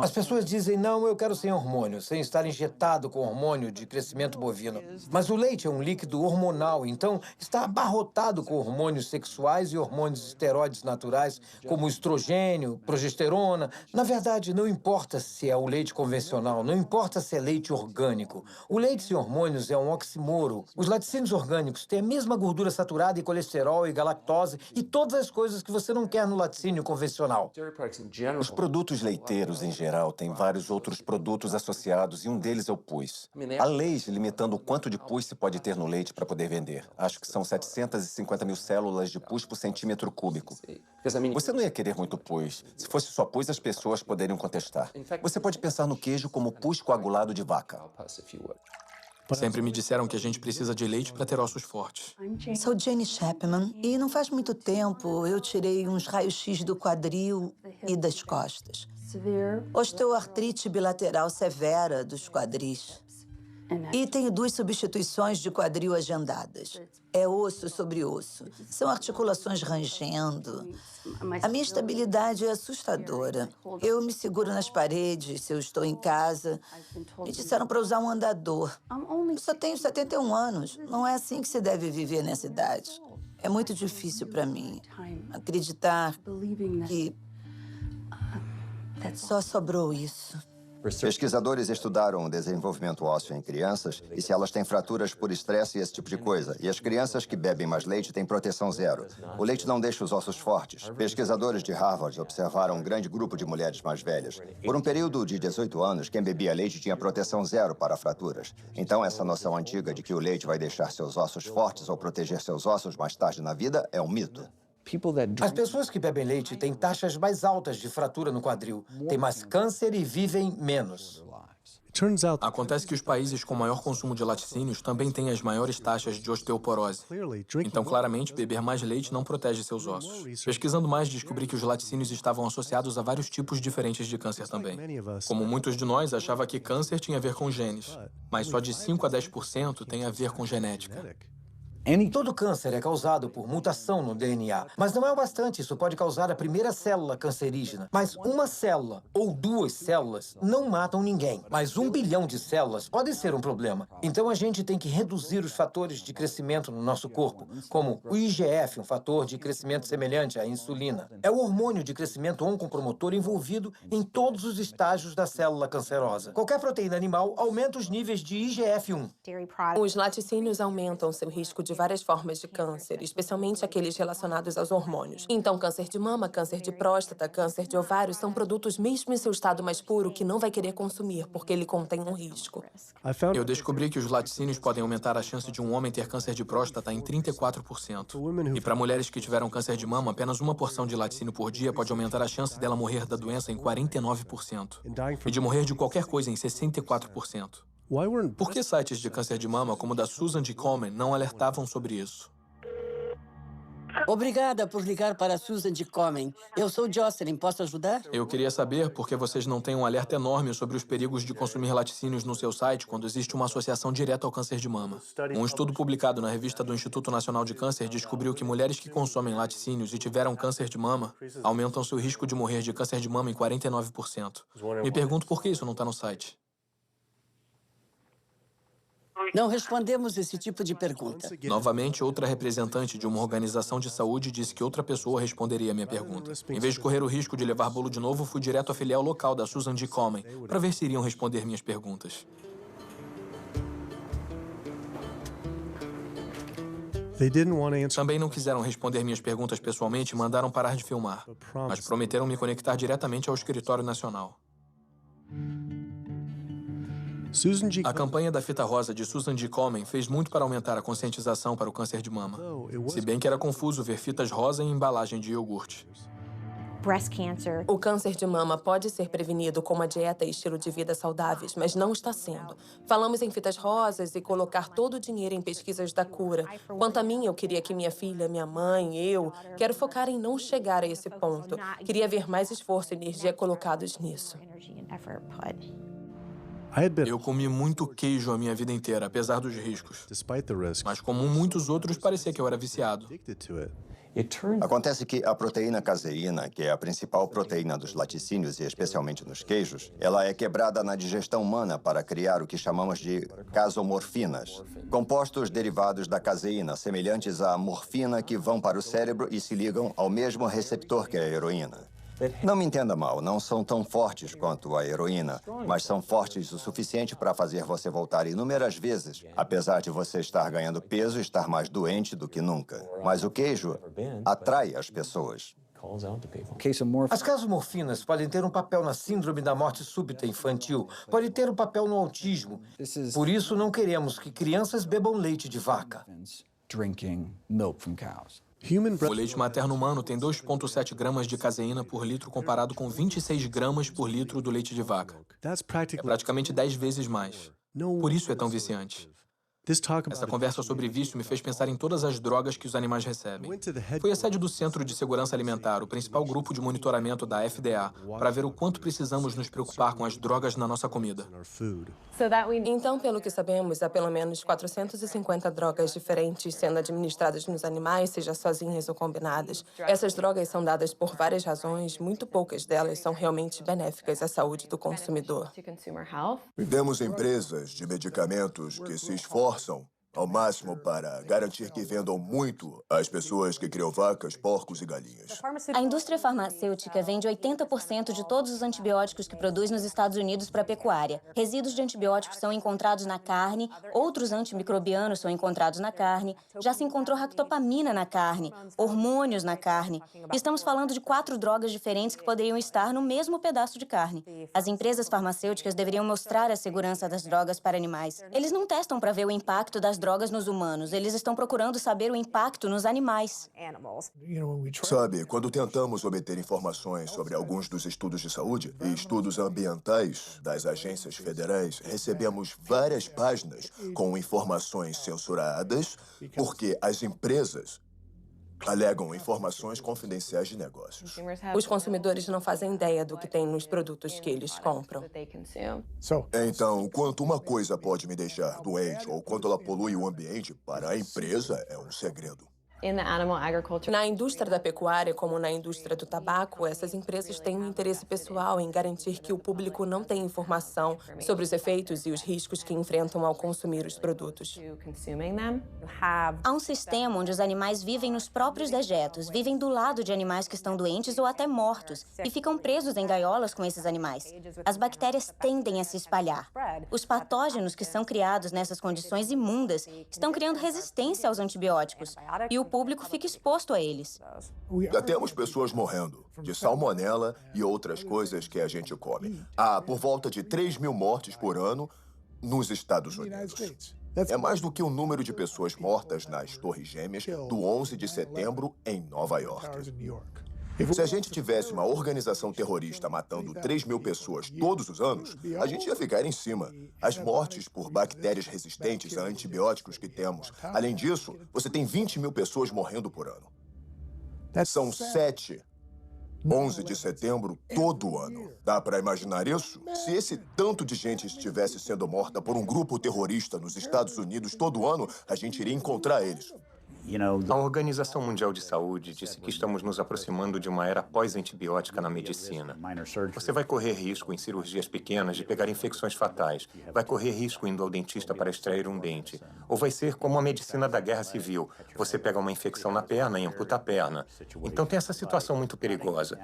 As pessoas dizem, não, eu quero sem hormônio, sem estar injetado com hormônio de crescimento bovino. Mas o leite é um líquido hormonal, então está abarrotado com hormônios sexuais e hormônios esteroides naturais, como estrogênio, progesterona. Na verdade, não importa se é o leite convencional, não importa se é leite orgânico. O leite sem hormônios é um oxímoro. Os laticínios orgânicos têm a mesma gordura saturada e colesterol e galactose e todas as coisas que você não quer no laticínio convencional. Os produtos leiteiros, em geral, têm vários outros produtos associados e um deles é o pus. Há leis limitando o quanto de pus se pode ter no leite para poder vender. Acho que são 750 mil células de pus por centímetro cúbico. Você não ia querer muito pus. Se fosse só pus, as pessoas poderiam contestar. Você pode pensar no queijo como pus coagulado de vaca. Sempre me disseram que a gente precisa de leite para ter ossos fortes. Sou Jane Chapman e não faz muito tempo eu tirei uns raios-x do quadril e das costas. Osteoartrite bilateral severa dos quadris. E tenho 2 substituições de quadril agendadas. É osso sobre osso. São articulações rangendo. A minha estabilidade é assustadora. Eu me seguro nas paredes se eu estou em casa. Me disseram para usar um andador. Eu só tenho 71 anos. Não é assim que se deve viver nessa idade. É muito difícil para mim acreditar que só sobrou isso. Pesquisadores estudaram o desenvolvimento ósseo em crianças e se elas têm fraturas por estresse e esse tipo de coisa. E as crianças que bebem mais leite têm proteção zero. O leite não deixa os ossos fortes. Pesquisadores de Harvard observaram um grande grupo de mulheres mais velhas. Por um período de 18 anos, quem bebia leite tinha proteção zero para fraturas. Então, essa noção antiga de que o leite vai deixar seus ossos fortes ou proteger seus ossos mais tarde na vida é um mito. As pessoas que bebem leite têm taxas mais altas de fratura no quadril, têm mais câncer e vivem menos. Acontece que os países com maior consumo de laticínios também têm as maiores taxas de osteoporose. Então, claramente, beber mais leite não protege seus ossos. Pesquisando mais, descobri que os laticínios estavam associados a vários tipos diferentes de câncer também. Como muitos de nós, achava que câncer tinha a ver com genes, mas só de 5 a 10% tem a ver com genética. Todo câncer é causado por mutação no DNA, mas não é o bastante. Isso pode causar a primeira célula cancerígena. Mas uma célula ou 2 células não matam ninguém. Mas 1 bilhão de células pode ser um problema. Então a gente tem que reduzir os fatores de crescimento no nosso corpo, como o IGF, um fator de crescimento semelhante à insulina. É o hormônio de crescimento oncopromotor envolvido em todos os estágios da célula cancerosa. Qualquer proteína animal aumenta os níveis de IGF-1. Os laticínios aumentam seu risco de várias formas de câncer, especialmente aqueles relacionados aos hormônios. Então, câncer de mama, câncer de próstata, câncer de ovário são produtos mesmo em seu estado mais puro que não vai querer consumir, porque ele contém um risco. Eu descobri que os laticínios podem aumentar a chance de um homem ter câncer de próstata em 34%. E para mulheres que tiveram câncer de mama, apenas uma porção de laticínio por dia pode aumentar a chance dela morrer da doença em 49%. E de morrer de qualquer coisa em 64%. Por que sites de câncer de mama, como o da Susan G. Komen, não alertavam sobre isso? Obrigada por ligar para a Susan G. Komen. Eu sou Jocelyn, posso ajudar? Eu queria saber por que vocês não têm um alerta enorme sobre os perigos de consumir laticínios no seu site quando existe uma associação direta ao câncer de mama. Um estudo publicado na revista do Instituto Nacional de Câncer descobriu que mulheres que consomem laticínios e tiveram câncer de mama aumentam seu risco de morrer de câncer de mama em 49%. Me pergunto por que isso não está no site. Não respondemos esse tipo de pergunta. Novamente, outra representante de uma organização de saúde disse que outra pessoa responderia a minha pergunta. Em vez de correr o risco de levar bolo de novo, fui direto à filial local da Susan G. Komen para ver se iriam responder minhas perguntas. Também não quiseram responder minhas perguntas pessoalmente e mandaram parar de filmar, mas prometeram me conectar diretamente ao escritório nacional. A campanha da fita rosa de Susan G. Komen fez muito para aumentar a conscientização para o câncer de mama. Se bem que era confuso ver fitas rosa em embalagem de iogurte. O câncer de mama pode ser prevenido com uma dieta e estilo de vida saudáveis, mas não está sendo. Falamos em fitas rosas e colocar todo o dinheiro em pesquisas da cura. Quanto a mim, eu queria que minha filha, minha mãe, quero focar em não chegar a esse ponto. Queria ver mais esforço e energia colocados nisso. Eu comi muito queijo a minha vida inteira, apesar dos riscos. Mas como muitos outros, parecia que eu era viciado. Acontece que a proteína caseína, que é a principal proteína dos laticínios e especialmente nos queijos, ela é quebrada na digestão humana para criar o que chamamos de casomorfinas, compostos derivados da caseína, semelhantes à morfina que vão para o cérebro e se ligam ao mesmo receptor que a heroína. Não me entenda mal, não são tão fortes quanto a heroína, mas são fortes o suficiente para fazer você voltar inúmeras vezes, apesar de você estar ganhando peso e estar mais doente do que nunca. Mas o queijo atrai as pessoas. As casomorfinas podem ter um papel na síndrome da morte súbita infantil, podem ter um papel no autismo. Por isso, não queremos que crianças bebam leite de vaca. O leite materno humano tem 2,7 gramas de caseína por litro comparado com 26 gramas por litro do leite de vaca. É praticamente 10 vezes mais. Por isso é tão viciante. Essa conversa sobre vício me fez pensar em todas as drogas que os animais recebem. Fui à sede do Centro de Segurança Alimentar, o principal grupo de monitoramento da FDA, para ver o quanto precisamos nos preocupar com as drogas na nossa comida. Então, pelo que sabemos, há pelo menos 450 drogas diferentes sendo administradas nos animais, seja sozinhas ou combinadas. Essas drogas são dadas por várias razões, muito poucas delas são realmente benéficas à saúde do consumidor. Temos empresas de medicamentos que se esforçam ao máximo para garantir que vendam muito às pessoas que criam vacas, porcos e galinhas. A indústria farmacêutica vende 80% de todos os antibióticos que produz nos Estados Unidos para a pecuária. Resíduos de antibióticos são encontrados na carne, outros antimicrobianos são encontrados na carne, já se encontrou ractopamina na carne, hormônios na carne. Estamos falando de 4 drogas diferentes que poderiam estar no mesmo pedaço de carne. As empresas farmacêuticas deveriam mostrar a segurança das drogas para animais. Eles não testam para ver o impacto das drogas nos humanos. Eles estão procurando saber o impacto nos animais. Sabe, quando tentamos obter informações sobre alguns dos estudos de saúde e estudos ambientais das agências federais, recebemos várias páginas com informações censuradas porque as empresas Alegam informações confidenciais de negócios. Os consumidores não fazem ideia do que tem nos produtos que eles compram. Então, quanto uma coisa pode me deixar doente ou quanto ela polui o ambiente, para a empresa é um segredo. Na indústria da pecuária, como na indústria do tabaco, essas empresas têm um interesse pessoal em garantir que o público não tenha informação sobre os efeitos e os riscos que enfrentam ao consumir os produtos. Há um sistema onde os animais vivem nos próprios dejetos, vivem do lado de animais que estão doentes ou até mortos, e ficam presos em gaiolas com esses animais. As bactérias tendem a se espalhar. Os patógenos que são criados nessas condições imundas estão criando resistência aos antibióticos, e o público fica exposto a eles. Já temos pessoas morrendo de salmonela e outras coisas que a gente come. Há por volta de 3.000 mortes por ano nos Estados Unidos. É mais do que o número de pessoas mortas nas Torres Gêmeas do 11 de setembro em Nova York. Se a gente tivesse uma organização terrorista matando 3.000 pessoas todos os anos, a gente ia ficar em cima. As mortes por bactérias resistentes a antibióticos que temos. Além disso, você tem 20.000 pessoas morrendo por ano. São 7, 11 de setembro todo ano. Dá para imaginar isso? Se esse tanto de gente estivesse sendo morta por um grupo terrorista nos Estados Unidos todo ano, a gente iria encontrar eles. A Organização Mundial de Saúde disse que estamos nos aproximando de uma era pós-antibiótica na medicina. Você vai correr risco em cirurgias pequenas de pegar infecções fatais, vai correr risco indo ao dentista para extrair um dente, ou vai ser como a medicina da Guerra Civil. Você pega uma infecção na perna e amputa a perna. Então tem essa situação muito perigosa.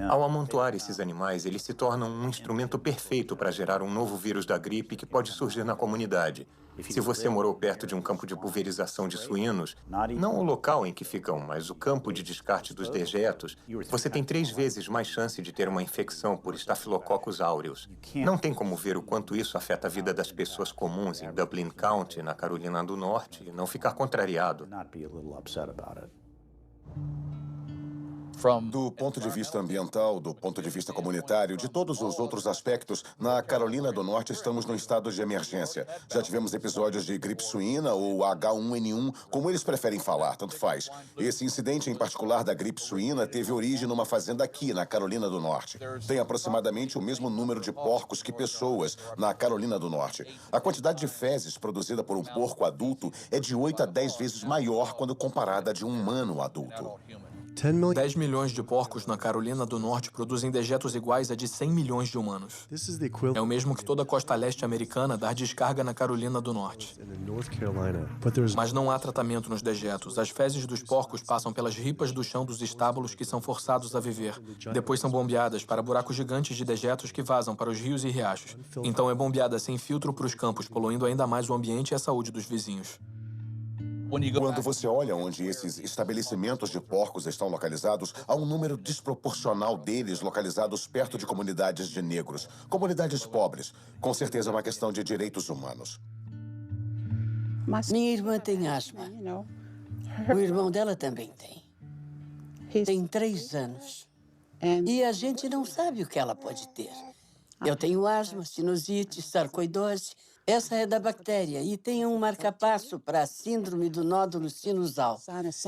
Ao amontoar esses animais, eles se tornam um instrumento perfeito para gerar um novo vírus da gripe que pode surgir na comunidade. Se você morou perto de um campo de pulverização de suínos, não o local em que ficam, mas o campo de descarte dos dejetos, você tem 3 vezes mais chance de ter uma infecção por Staphylococcus aureus. Não tem como ver o quanto isso afeta a vida das pessoas comuns em Dublin County, na Carolina do Norte, e não ficar contrariado. Do ponto de vista ambiental, do ponto de vista comunitário, de todos os outros aspectos, na Carolina do Norte estamos no estado de emergência. Já tivemos episódios de gripe suína ou H1N1, como eles preferem falar, tanto faz. Esse incidente em particular da gripe suína teve origem numa fazenda aqui, na Carolina do Norte. Tem aproximadamente o mesmo número de porcos que pessoas na Carolina do Norte. A quantidade de fezes produzida por um porco adulto é de 8 a 10 vezes maior quando comparada a de um humano adulto. 10 milhões de porcos na Carolina do Norte produzem dejetos iguais a de 100 milhões de humanos. É o mesmo que toda a costa leste americana dar descarga na Carolina do Norte. Mas não há tratamento nos dejetos. As fezes dos porcos passam pelas ripas do chão dos estábulos que são forçados a viver. Depois são bombeadas para buracos gigantes de dejetos que vazam para os rios e riachos. Então é bombeada sem filtro para os campos, poluindo ainda mais o ambiente e a saúde dos vizinhos. Quando você olha onde esses estabelecimentos de porcos estão localizados, há um número desproporcional deles localizados perto de comunidades de negros, comunidades pobres. Com certeza é uma questão de direitos humanos. Minha irmã tem asma. O irmão dela também tem. Tem 3 anos. E a gente não sabe o que ela pode ter. Eu tenho asma, sinusite, sarcoidose. Essa é da bactéria e tem um marcapasso para a síndrome do nódulo sinusal.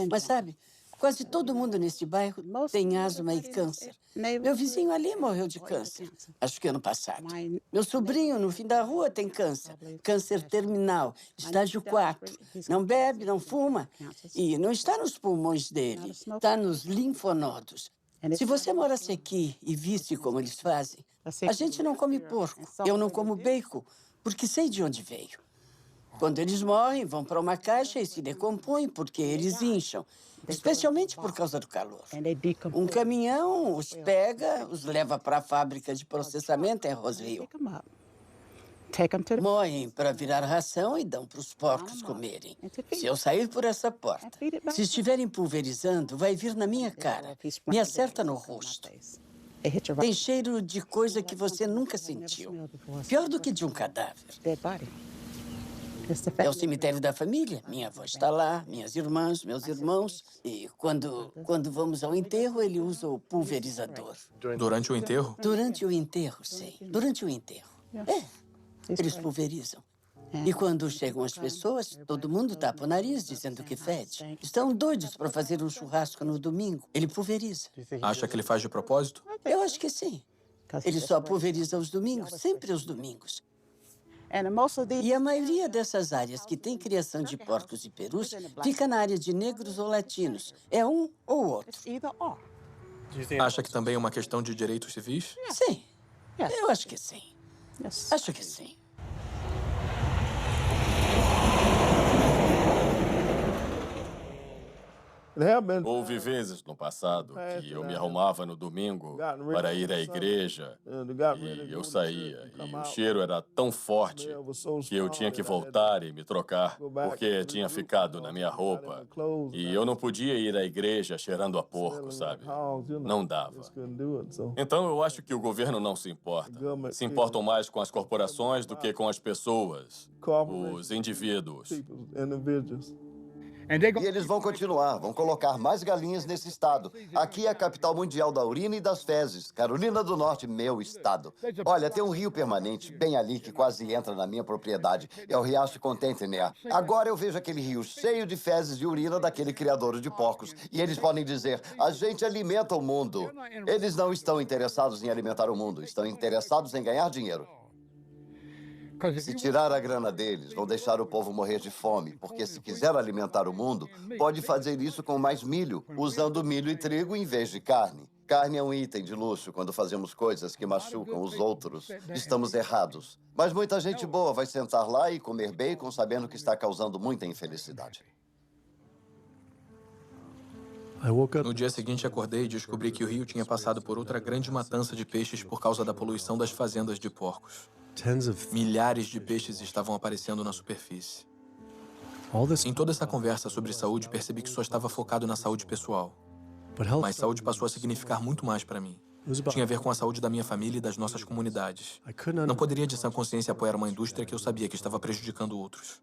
Mas sabe, quase todo mundo nesse bairro tem asma e câncer. Meu vizinho ali morreu de câncer, acho que ano passado. Meu sobrinho no fim da rua tem câncer, câncer terminal, estágio 4. Não bebe, não fuma e não está nos pulmões dele, está nos linfonodos. Se você morasse aqui e visse como eles fazem, a gente não come porco, eu não como bacon, porque sei de onde veio. Quando eles morrem, vão para uma caixa e se decompõem porque eles incham, especialmente por causa do calor. Um caminhão os pega, os leva para a fábrica de processamento em Roseville. Moem para virar ração e dão para os porcos comerem. Se eu sair por essa porta, se estiverem pulverizando, vai vir na minha cara, me acerta no rosto. Tem cheiro de coisa que você nunca sentiu. Pior do que de um cadáver. É o cemitério da família. Minha avó está lá, minhas irmãs, meus irmãos. E quando vamos ao enterro, ele usa o pulverizador. Durante o enterro? Durante o enterro, sim. Durante o enterro. Eles pulverizam. E quando chegam as pessoas, todo mundo tapa o nariz dizendo que fede. Estão doidos para fazer um churrasco no domingo. Ele pulveriza. Acha que ele faz de propósito? Eu acho que sim. Ele só pulveriza aos domingos, sempre aos domingos. E a maioria dessas áreas que tem criação de porcos e perus fica na área de negros ou latinos. É um ou outro. Acha que também é uma questão de direitos civis? Sim. Eu acho que sim. Acho que sim. Houve vezes no passado que eu me arrumava no domingo para ir à igreja e eu saía. E o cheiro era tão forte que eu tinha que voltar e me trocar, porque tinha ficado na minha roupa. E eu não podia ir à igreja cheirando a porco, sabe? Não dava. Então eu acho que o governo não se importa. Se importam mais com as corporações do que com as pessoas, os indivíduos. E eles vão continuar, vão colocar mais galinhas nesse estado. Aqui é a capital mundial da urina e das fezes. Carolina do Norte, meu estado. Olha, tem um rio permanente bem ali que quase entra na minha propriedade. É o Riacho Contentner. Agora eu vejo aquele rio cheio de fezes e urina daquele criador de porcos. E eles podem dizer, a gente alimenta o mundo. Eles não estão interessados em alimentar o mundo, estão interessados em ganhar dinheiro. Se tirar a grana deles, vão deixar o povo morrer de fome, porque se quiser alimentar o mundo, pode fazer isso com mais milho, usando milho e trigo em vez de carne. Carne é um item de luxo quando fazemos coisas que machucam os outros. Estamos errados. Mas muita gente boa vai sentar lá e comer bacon sabendo que está causando muita infelicidade. No dia seguinte, acordei e descobri que o rio tinha passado por outra grande matança de peixes por causa da poluição das fazendas de porcos. Milhares de peixes estavam aparecendo na superfície. Em toda essa conversa sobre saúde, percebi que só estava focado na saúde pessoal. Mas saúde passou a significar muito mais para mim. Tinha a ver com a saúde da minha família e das nossas comunidades. Não poderia, de sã consciência, apoiar uma indústria que eu sabia que estava prejudicando outros.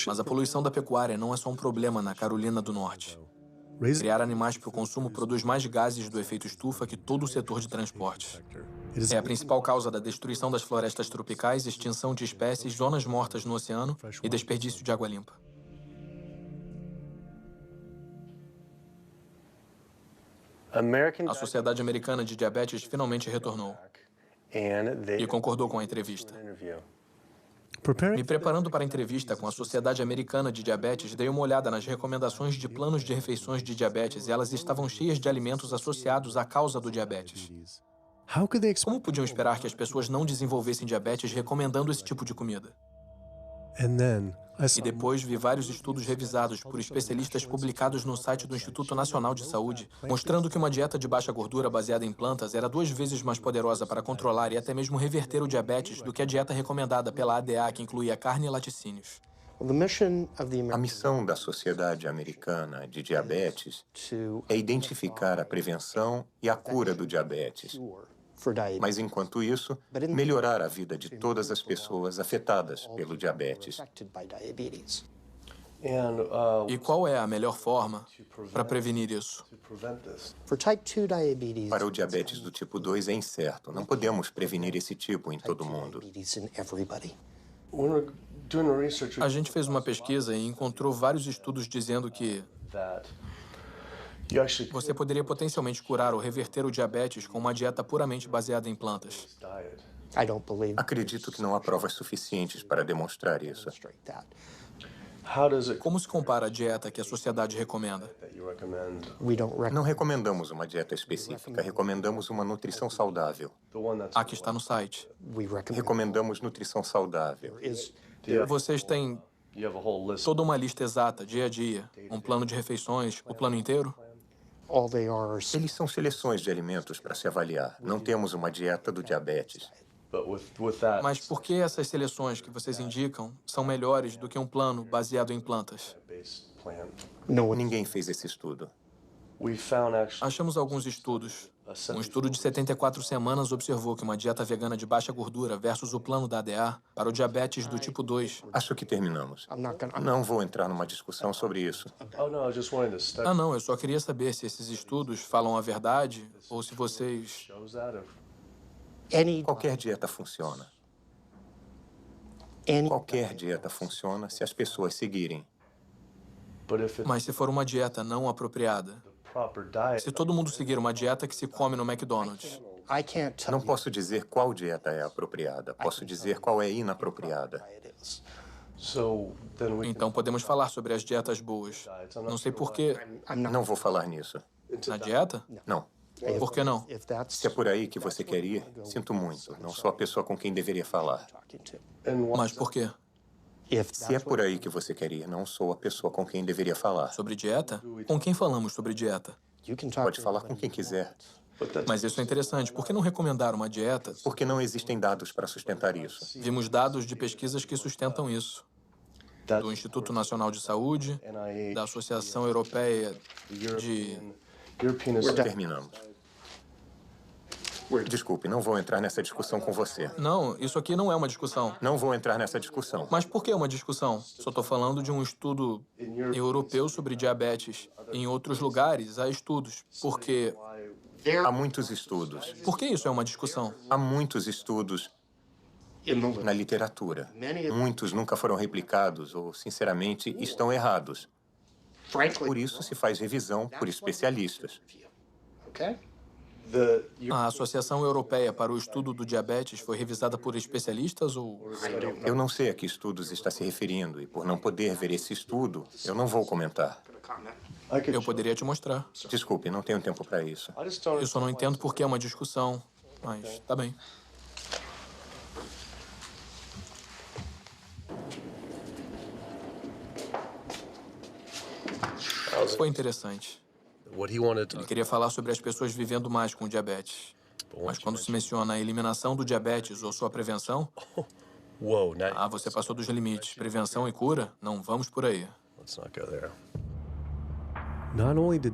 Mas a poluição da pecuária não é só um problema na Carolina do Norte. Criar animais para o consumo produz mais gases do efeito estufa que todo o setor de transportes. É a principal causa da destruição das florestas tropicais, extinção de espécies, zonas mortas no oceano e desperdício de água limpa. A Sociedade Americana de Diabetes finalmente retornou e concordou com a entrevista. Me preparando para a entrevista com a Sociedade Americana de Diabetes, dei uma olhada nas recomendações de planos de refeições de diabetes e elas estavam cheias de alimentos associados à causa do diabetes. Como podiam esperar que as pessoas não desenvolvessem diabetes recomendando esse tipo de comida? E depois vi vários estudos revisados por especialistas publicados no site do Instituto Nacional de Saúde, mostrando que uma dieta de baixa gordura baseada em plantas era 2 vezes mais poderosa para controlar e até mesmo reverter o diabetes do que a dieta recomendada pela ADA, que incluía carne e laticínios. A missão da Sociedade Americana de Diabetes é identificar a prevenção e a cura do diabetes. Mas, enquanto isso, melhorar a vida de todas as pessoas afetadas pelo diabetes. E qual é a melhor forma para prevenir isso? Para o diabetes do tipo 2 é incerto. Não podemos prevenir esse tipo em todo mundo. A gente fez uma pesquisa e encontrou vários estudos dizendo que você poderia potencialmente curar ou reverter o diabetes com uma dieta puramente baseada em plantas. Acredito que não há provas suficientes para demonstrar isso. Como se compara a dieta que a sociedade recomenda? Não recomendamos uma dieta específica, recomendamos uma nutrição saudável. A que está no site. Recomendamos nutrição saudável. Vocês têm toda uma lista exata, dia a dia, um plano de refeições, o plano inteiro? Eles são seleções de alimentos para se avaliar. Não temos uma dieta do diabetes. Mas por que essas seleções que vocês indicam são melhores do que um plano baseado em plantas? Ninguém fez esse estudo. Achamos alguns estudos. Um estudo de 74 semanas observou que uma dieta vegana de baixa gordura versus o plano da ADA para o diabetes do tipo 2. Acho que terminamos. Não vou entrar numa discussão sobre isso. Não, eu só queria saber se esses estudos falam a verdade ou se vocês... Qualquer dieta funciona. Qualquer dieta funciona se as pessoas seguirem. Mas se for uma dieta não apropriada, se todo mundo seguir uma dieta que se come no McDonald's, Não posso dizer qual dieta é apropriada. Posso dizer qual é inapropriada. então podemos falar sobre as dietas boas. Não sei por que... Não vou falar nisso. Na dieta? Não. Por que não? Se é por aí que você quer ir, sinto muito. Não sou a pessoa com quem deveria falar. Mas por quê? Se é por aí que você quer ir, não sou a pessoa com quem deveria falar. Sobre dieta? Com quem falamos sobre dieta? Pode falar com quem quiser. Mas isso é interessante. Por que não recomendar uma dieta? Porque não existem dados para sustentar isso. Vimos dados de pesquisas que sustentam isso. Do Instituto Nacional de Saúde, da Associação Europeia de... Terminamos. Desculpe, não vou entrar nessa discussão com você. Não, isso aqui não é uma discussão. Não vou entrar nessa discussão. Mas por que uma discussão? Só estou falando de um estudo europeu sobre diabetes. Em outros lugares, há estudos. Porque... Há muitos estudos. Por que isso é uma discussão? Há muitos estudos na literatura. Muitos nunca foram replicados ou, sinceramente, estão errados. Por isso se faz revisão por especialistas. A Associação Europeia para o Estudo do Diabetes foi revisada por especialistas ou... Eu não sei a que estudos está se referindo e, por não poder ver esse estudo, eu não vou comentar. Eu poderia te mostrar. Desculpe, não tenho tempo para isso. Eu só não entendo por que é uma discussão, mas tá bem. Foi interessante. Ele queria falar sobre as pessoas vivendo mais com diabetes. Mas quando se menciona a eliminação do diabetes ou sua prevenção... Ah, você passou dos limites. Prevenção e cura? Não vamos por aí.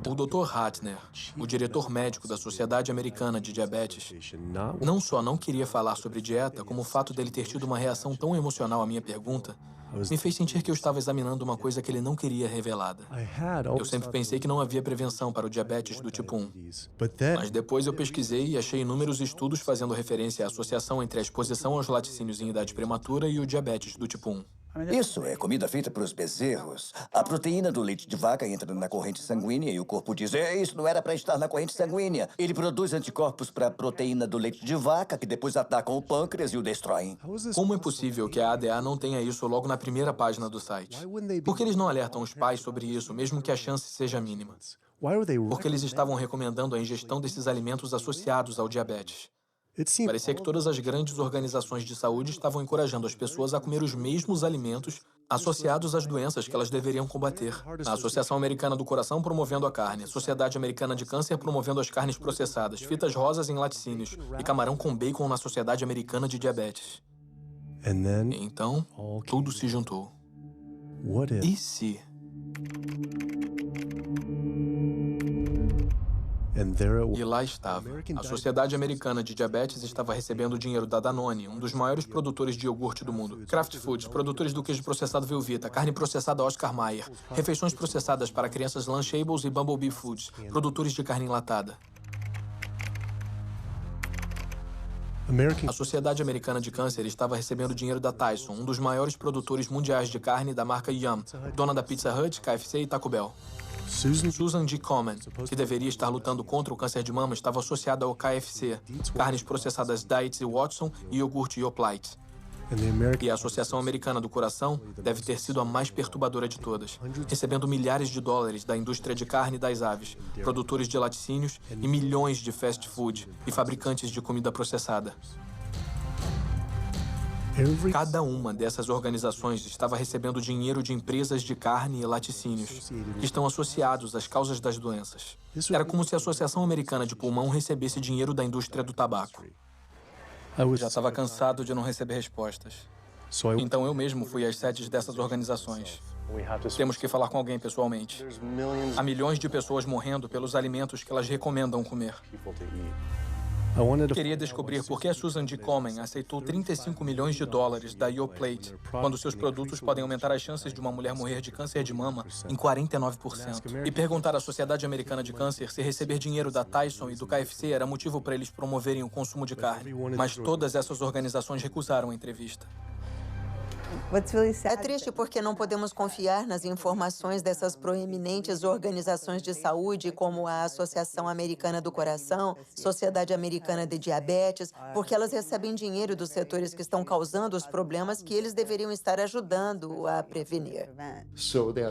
O Dr. Ratner, o diretor médico da Sociedade Americana de Diabetes, não só não queria falar sobre dieta, como o fato dele ter tido uma reação tão emocional à minha pergunta me fez sentir que eu estava examinando uma coisa que ele não queria revelada. Eu sempre pensei que não havia prevenção para o diabetes do tipo 1. Mas depois eu pesquisei e achei inúmeros estudos fazendo referência à associação entre a exposição aos laticínios em idade prematura e o diabetes do tipo 1. Isso é comida feita para os bezerros. A proteína do leite de vaca entra na corrente sanguínea e o corpo diz: isso não era para estar na corrente sanguínea. Ele produz anticorpos para a proteína do leite de vaca, que depois atacam o pâncreas e o destroem. Como é possível que a ADA não tenha isso logo na primeira página do site? Por que eles não alertam os pais sobre isso, mesmo que a chance seja mínima? Porque eles estavam recomendando a ingestão desses alimentos associados ao diabetes. Parecia que todas as grandes organizações de saúde estavam encorajando as pessoas a comer os mesmos alimentos associados às doenças que elas deveriam combater. A Associação Americana do Coração promovendo a carne, a Sociedade Americana de Câncer promovendo as carnes processadas, fitas rosas em laticínios e camarão com bacon na Sociedade Americana de Diabetes. Então, tudo se juntou. E se... E lá estava. A Sociedade Americana de Diabetes estava recebendo dinheiro da Danone, um dos maiores produtores de iogurte do mundo. Kraft Foods, produtores do queijo processado Velveeta, carne processada Oscar Mayer, refeições processadas para crianças Lunchables e Bumblebee Foods, produtores de carne enlatada. A Sociedade Americana de Câncer estava recebendo dinheiro da Tyson, um dos maiores produtores mundiais de carne da marca Yum, dona da Pizza Hut, KFC e Taco Bell. Susan G. Komen, que deveria estar lutando contra o câncer de mama, estava associada ao KFC, carnes processadas Dietz e Watson e iogurte Yoplait. E a Associação Americana do Coração deve ter sido a mais perturbadora de todas, recebendo milhares de dólares da indústria de carne e das aves, produtores de laticínios e milhões de fast food e fabricantes de comida processada. Cada uma dessas organizações estava recebendo dinheiro de empresas de carne e laticínios, que estão associados às causas das doenças. Era como se a Associação Americana de Pulmão recebesse dinheiro da indústria do tabaco. Já estava cansado de não receber respostas. Então eu mesmo fui às sedes dessas organizações. Temos que falar com alguém pessoalmente. Há milhões de pessoas morrendo pelos alimentos que elas recomendam comer. Queria descobrir por que a Susan G. Komen aceitou 35 milhões de dólares da Yoplait, quando seus produtos podem aumentar as chances de uma mulher morrer de câncer de mama em 49%. E perguntar à Sociedade Americana de Câncer se receber dinheiro da Tyson e do KFC era motivo para eles promoverem o consumo de carne. Mas todas essas organizações recusaram a entrevista. É triste porque não podemos confiar nas informações dessas proeminentes organizações de saúde, como a Associação Americana do Coração, Sociedade Americana de Diabetes, porque elas recebem dinheiro dos setores que estão causando os problemas que eles deveriam estar ajudando a prevenir.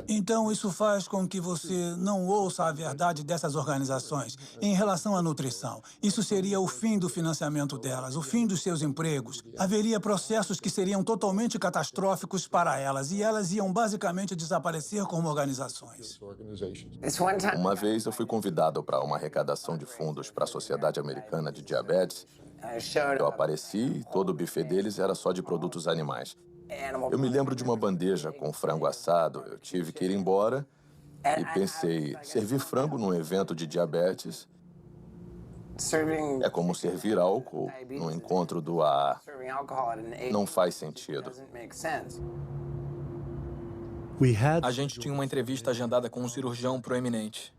Então, isso faz com que você não ouça a verdade dessas organizações em relação à nutrição. Isso seria o fim do financiamento delas, o fim dos seus empregos. Haveria processos que seriam totalmente catastróficos para elas e elas iam basicamente desaparecer como organizações. Uma vez eu fui convidado para uma arrecadação de fundos para a Sociedade Americana de Diabetes. Eu apareci e todo o buffet deles era só de produtos animais. Eu me lembro de uma bandeja com frango assado. Eu tive que ir embora e pensei, servir frango num evento de diabetes é como servir álcool no encontro do AA. Não faz sentido. A gente tinha uma entrevista agendada com um cirurgião proeminente.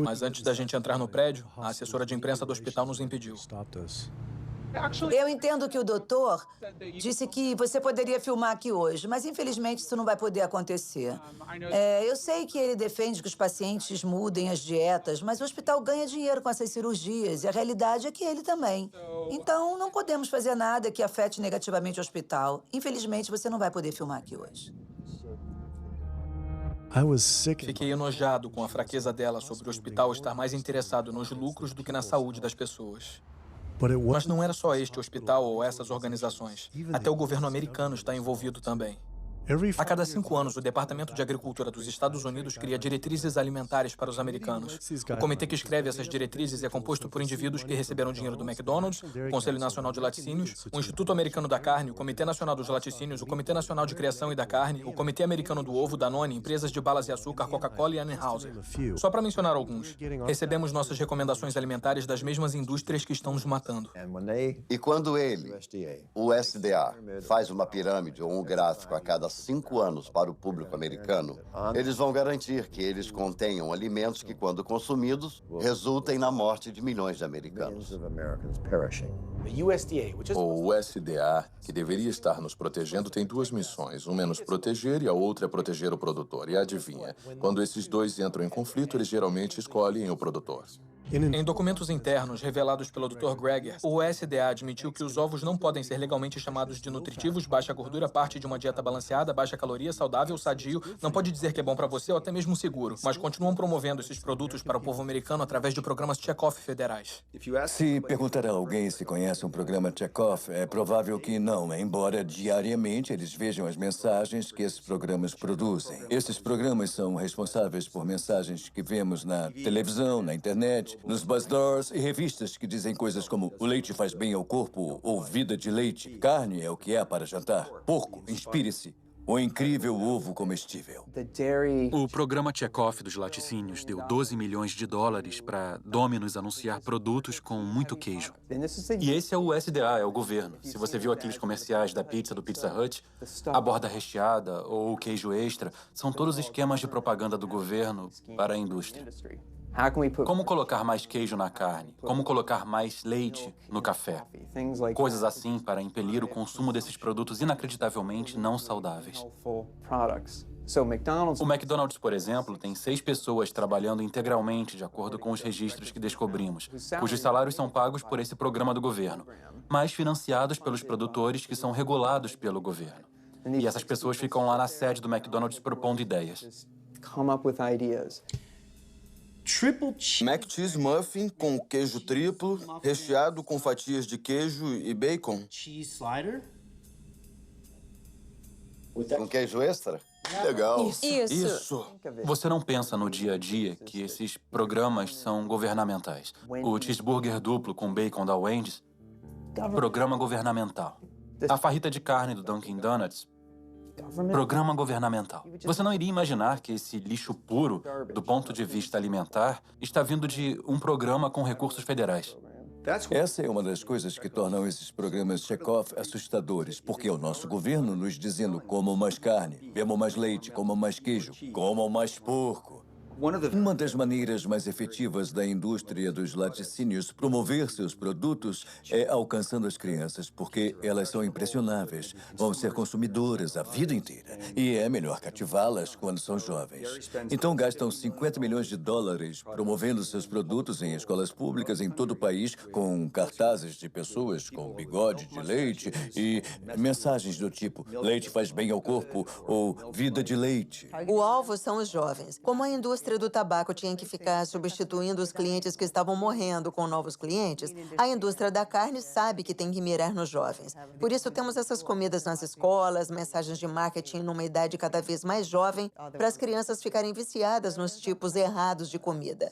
Mas antes da gente entrar no prédio, a assessora de imprensa do hospital nos impediu. Eu entendo que o doutor disse que você poderia filmar aqui hoje, mas infelizmente isso não vai poder acontecer. Eu sei que ele defende que os pacientes mudem as dietas, mas o hospital ganha dinheiro com essas cirurgias e a realidade é que ele também. Então, não podemos fazer nada que afete negativamente o hospital. Infelizmente, você não vai poder filmar aqui hoje. Fiquei enojado com a fraqueza dela sobre o hospital estar mais interessado nos lucros do que na saúde das pessoas. Mas não era só este hospital ou essas organizações. Até o governo americano está envolvido também. A cada 5 anos, o Departamento de Agricultura dos Estados Unidos cria diretrizes alimentares para os americanos. O comitê que escreve essas diretrizes é composto por indivíduos que receberam dinheiro do McDonald's, o Conselho Nacional de Laticínios, o Instituto Americano da Carne, o Comitê Nacional dos Laticínios, o Comitê Nacional de Criação e da Carne, o Comitê Americano do Ovo, Danone, empresas de balas e açúcar, Coca-Cola e Anheuser. Só para mencionar alguns, recebemos nossas recomendações alimentares das mesmas indústrias que estão nos matando. E quando ele, o USDA, faz uma pirâmide ou um gráfico a cada 5 anos para o público americano, eles vão garantir que eles contenham alimentos que, quando consumidos, resultem na morte de milhões de americanos. O USDA, que deveria estar nos protegendo, tem 2 missões. Uma é nos proteger e a outra é proteger o produtor. E adivinha, quando esses dois entram em conflito, eles geralmente escolhem o produtor. Em documentos internos revelados pelo Dr. Greger, o USDA admitiu que os ovos não podem ser legalmente chamados de nutritivos, baixa gordura, parte de uma dieta balanceada, baixa caloria, saudável, sadio, não pode dizer que é bom para você ou até mesmo seguro, mas continuam promovendo esses produtos para o povo americano através de programas check-off federais. Se perguntar a alguém se conhece um programa check-off, é provável que não, embora diariamente eles vejam as mensagens que esses programas produzem. Esses programas são responsáveis por mensagens que vemos na televisão, na internet, nos bazaars e revistas que dizem coisas como o leite faz bem ao corpo ou vida de leite, carne é o que é para jantar, porco, inspire-se, o incrível ovo comestível. O programa check-off dos laticínios deu 12 milhões de dólares para Domino's anunciar produtos com muito queijo. E esse é o USDA, é o governo. Se você viu aqueles comerciais da pizza do Pizza Hut, a borda recheada ou o queijo extra, são todos esquemas de propaganda do governo para a indústria. Como colocar mais queijo na carne? Como colocar mais leite no café? Coisas assim para impelir o consumo desses produtos inacreditavelmente não saudáveis. O McDonald's, por exemplo, tem 6 pessoas trabalhando integralmente de acordo com os registros que descobrimos, cujos salários são pagos por esse programa do governo, mas financiados pelos produtores que são regulados pelo governo. E essas pessoas ficam lá na sede do McDonald's propondo ideias. Mac Cheese Muffin com queijo triplo, recheado com fatias de queijo e bacon. Com queijo extra? Legal. Isso. Você não pensa no dia a dia que esses programas são governamentais. O cheeseburger duplo com bacon da Wendy's, programa governamental. A farrita de carne do Dunkin' Donuts, programa governamental. Você não iria imaginar que esse lixo puro, do ponto de vista alimentar, está vindo de um programa com recursos federais. Essa é uma das coisas que tornam esses programas check-off assustadores, porque é o nosso governo nos dizendo comam mais carne, bebam mais leite, comam mais queijo, comam mais porco. Uma das maneiras mais efetivas da indústria dos laticínios promover seus produtos é alcançando as crianças, porque elas são impressionáveis, vão ser consumidoras a vida inteira, e é melhor cativá-las quando são jovens. Então gastam 50 milhões de dólares promovendo seus produtos em escolas públicas em todo o país, com cartazes de pessoas com bigode de leite e mensagens do tipo "leite faz bem ao corpo" ou "vida de leite". O alvo são os jovens. Como a indústria do tabaco tinha que ficar substituindo os clientes que estavam morrendo com novos clientes, a indústria da carne sabe que tem que mirar nos jovens. Por isso temos essas comidas nas escolas, mensagens de marketing numa idade cada vez mais jovem, para as crianças ficarem viciadas nos tipos errados de comida.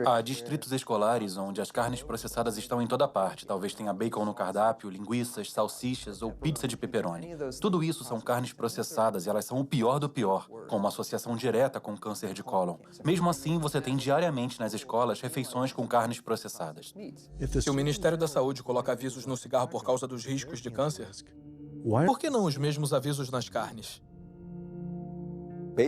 Há distritos escolares onde as carnes processadas estão em toda parte. Talvez tenha bacon no cardápio, linguiças, salsichas ou pizza de pepperoni. Tudo isso são carnes processadas e elas são o pior do pior, com uma associação direta com câncer de cólon. Mesmo assim, você tem diariamente nas escolas refeições com carnes processadas. Se o Ministério da Saúde coloca avisos no cigarro por causa dos riscos de câncer, por que não os mesmos avisos nas carnes?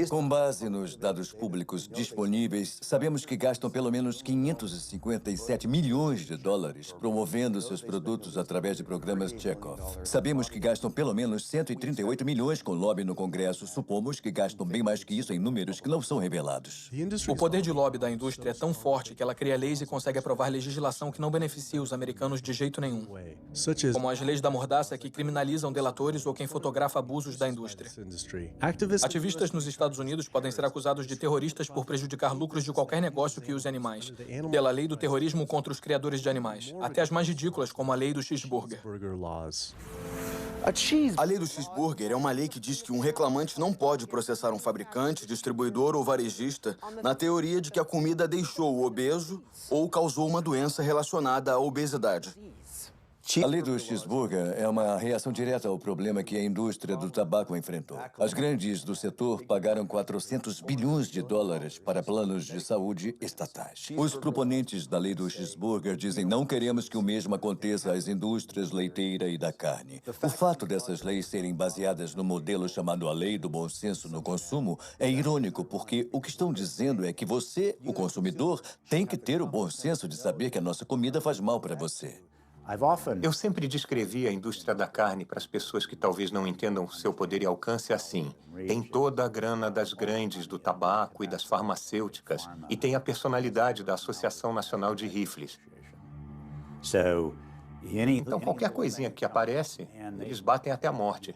Com base nos dados públicos disponíveis, sabemos que gastam pelo menos 557 milhões de dólares promovendo seus produtos através de programas Check-off. Sabemos que gastam pelo menos 138 milhões com lobby no Congresso. Supomos que gastam bem mais que isso em números que não são revelados. O poder de lobby da indústria é tão forte que ela cria leis e consegue aprovar legislação que não beneficia os americanos de jeito nenhum. Como as leis da mordaça que criminalizam delatores ou quem fotografa abusos da indústria. Ativistas nos Estados Unidos podem ser acusados de terroristas por prejudicar lucros de qualquer negócio que use animais, pela lei do terrorismo contra os criadores de animais, até as mais ridículas, como a lei do cheeseburger. A lei do cheeseburger é uma lei que diz que um reclamante não pode processar um fabricante, distribuidor ou varejista na teoria de que a comida deixou o obeso ou causou uma doença relacionada à obesidade. A lei do cheeseburger é uma reação direta ao problema que a indústria do tabaco enfrentou. As grandes do setor pagaram 400 bilhões de dólares para planos de saúde estatais. Os proponentes da lei do cheeseburger dizem não queremos que o mesmo aconteça às indústrias leiteira e da carne. O fato dessas leis serem baseadas no modelo chamado a lei do bom senso no consumo é irônico, porque o que estão dizendo é que você, o consumidor, tem que ter o bom senso de saber que a nossa comida faz mal para você. Eu sempre descrevi a indústria da carne para as pessoas que talvez não entendam seu poder e alcance assim. Tem toda a grana das grandes do tabaco e das farmacêuticas e tem a personalidade da Associação Nacional de Rifles. Então, qualquer coisinha que aparece, eles batem até a morte.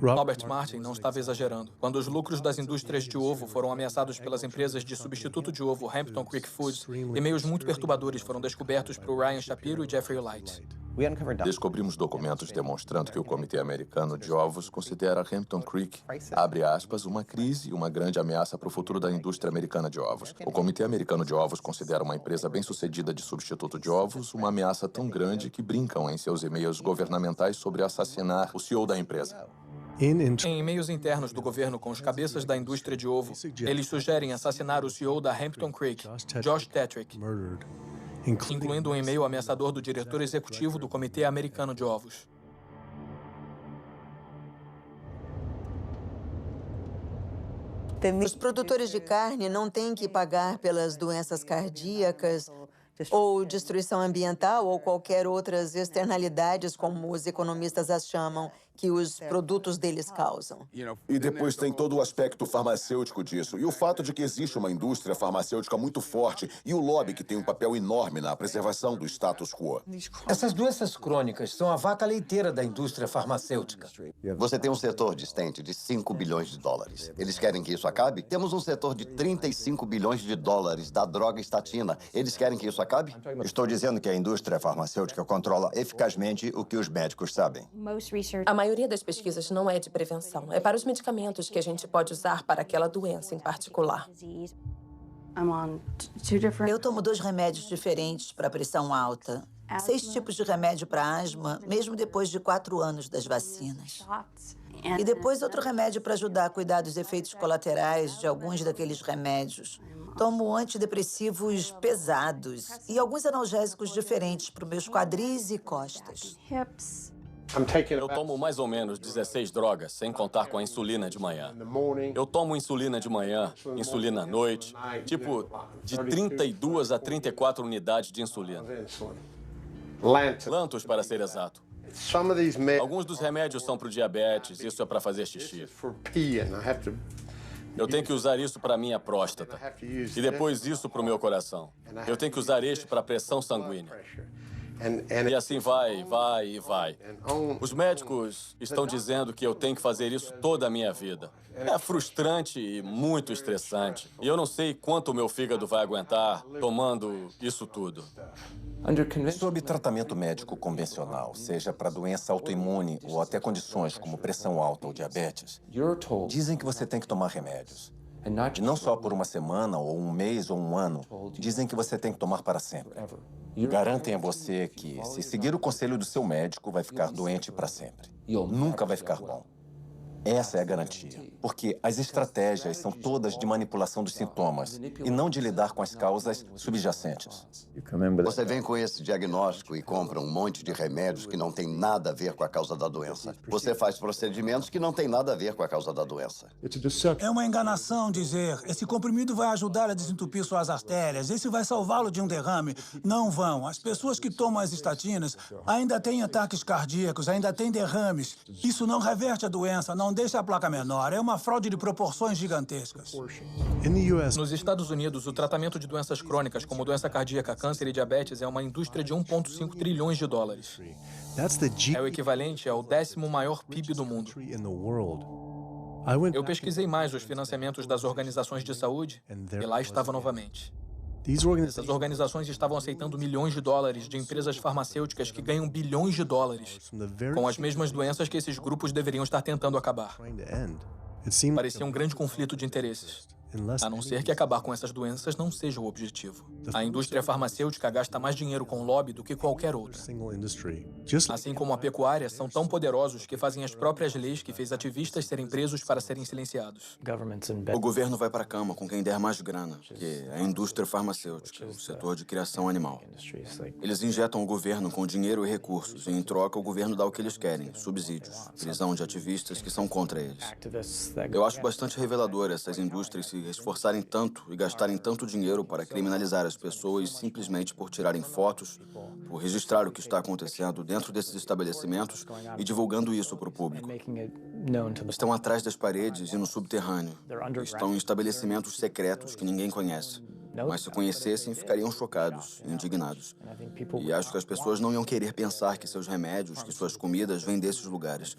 Robert Martin não estava exagerando. Quando os lucros das indústrias de ovo foram ameaçados pelas empresas de substituto de ovo Hampton Creek Foods, e-mails muito perturbadores foram descobertos por Ryan Shapiro e Jeffrey Light. Descobrimos documentos demonstrando que o Comitê Americano de Ovos considera Hampton Creek, abre aspas, uma crise e uma grande ameaça para o futuro da indústria americana de ovos. O Comitê Americano de Ovos considera uma empresa bem-sucedida de substituto de ovos uma ameaça tão grande que brincam em seus e-mails governamentais sobre assassinar o CEO da empresa. Em e-mails internos do governo com os cabeças da indústria de ovo, eles sugerem assassinar o CEO da Hampton Creek, Josh Tetrick, incluindo um e-mail ameaçador do diretor executivo do Comitê Americano de Ovos. Os produtores de carne não têm que pagar pelas doenças cardíacas ou destruição ambiental ou qualquer outras externalidades, como os economistas as chamam, que os produtos deles causam. E depois tem todo o aspecto farmacêutico disso. E o fato de que existe uma indústria farmacêutica muito forte e o lobby que tem um papel enorme na preservação do status quo. Essas doenças crônicas são a vaca leiteira da indústria farmacêutica. Você tem um setor de stent de 5 bilhões de dólares. Eles querem que isso acabe? Temos um setor de 35 bilhões de dólares da droga estatina. Eles querem que isso acabe? Estou dizendo que a indústria farmacêutica controla eficazmente o que os médicos sabem. A maioria das pesquisas não é de prevenção. É para os medicamentos que a gente pode usar para aquela doença em particular. Eu tomo 2 remédios diferentes para pressão alta. 6 tipos de remédio para asma, mesmo depois de 4 anos das vacinas. E depois outro remédio para ajudar a cuidar dos efeitos colaterais de alguns daqueles remédios. Tomo antidepressivos pesados e alguns analgésicos diferentes para os meus quadris e costas. Eu tomo mais ou menos 16 drogas, sem contar com a insulina de manhã. Eu tomo insulina de manhã, insulina à noite, tipo de 32 a 34 unidades de insulina. Lantus, para ser exato. Alguns dos remédios são para o diabetes, isso é para fazer xixi. Eu tenho que usar isso para a minha próstata. E depois isso para o meu coração. Eu tenho que usar este para a pressão sanguínea. E assim vai. Os médicos estão dizendo que eu tenho que fazer isso toda a minha vida. É frustrante e muito estressante. E eu não sei quanto o meu fígado vai aguentar tomando isso tudo. Sob tratamento médico convencional, seja para doença autoimune ou até condições como pressão alta ou diabetes, dizem que você tem que tomar remédios. E não só por uma semana, ou um mês, ou um ano. Dizem que você tem que tomar para sempre. Garantem a você que, se seguir o conselho do seu médico, vai ficar doente para sempre. Nunca vai ficar bom. Essa é a garantia, porque as estratégias são todas de manipulação dos sintomas e não de lidar com as causas subjacentes. Você vem com esse diagnóstico e compra um monte de remédios que não tem nada a ver com a causa da doença. Você faz procedimentos que não tem nada a ver com a causa da doença. É uma enganação dizer, esse comprimido vai ajudar a desentupir suas artérias, esse vai salvá-lo de um derrame. Não vão. As pessoas que tomam as estatinas ainda têm ataques cardíacos, ainda têm derrames. Isso não reverte a doença, não deixa a placa menor. É uma fraude de proporções gigantescas. Nos Estados Unidos, o tratamento de doenças crônicas, como doença cardíaca, câncer e diabetes, é uma indústria de 1,5 trilhões de dólares. É o equivalente ao 10º maior PIB do mundo. Eu pesquisei mais os financiamentos das organizações de saúde e lá estava novamente. Essas organizações estavam aceitando milhões de dólares de empresas farmacêuticas que ganham bilhões de dólares com as mesmas doenças que esses grupos deveriam estar tentando acabar. Parecia um grande conflito de interesses. A não ser que acabar com essas doenças não seja o objetivo. A indústria farmacêutica gasta mais dinheiro com lobby do que qualquer outra. Assim como a pecuária, são tão poderosos que fazem as próprias leis que fez ativistas serem presos para serem silenciados. O governo vai para a cama com quem der mais grana, que é a indústria farmacêutica, o setor de criação animal. Eles injetam o governo com dinheiro e recursos, e em troca o governo dá o que eles querem, subsídios, prisão de ativistas que são contra eles. Eu acho bastante revelador essas indústrias se esforçarem tanto e gastarem tanto dinheiro para criminalizar as pessoas simplesmente por tirarem fotos, por registrar o que está acontecendo dentro desses estabelecimentos e divulgando isso para o público. Estão atrás das paredes e no subterrâneo. Estão em estabelecimentos secretos que ninguém conhece. Mas se conhecessem, ficariam chocados, indignados. E acho que as pessoas não iam querer pensar que seus remédios, que suas comidas vêm desses lugares.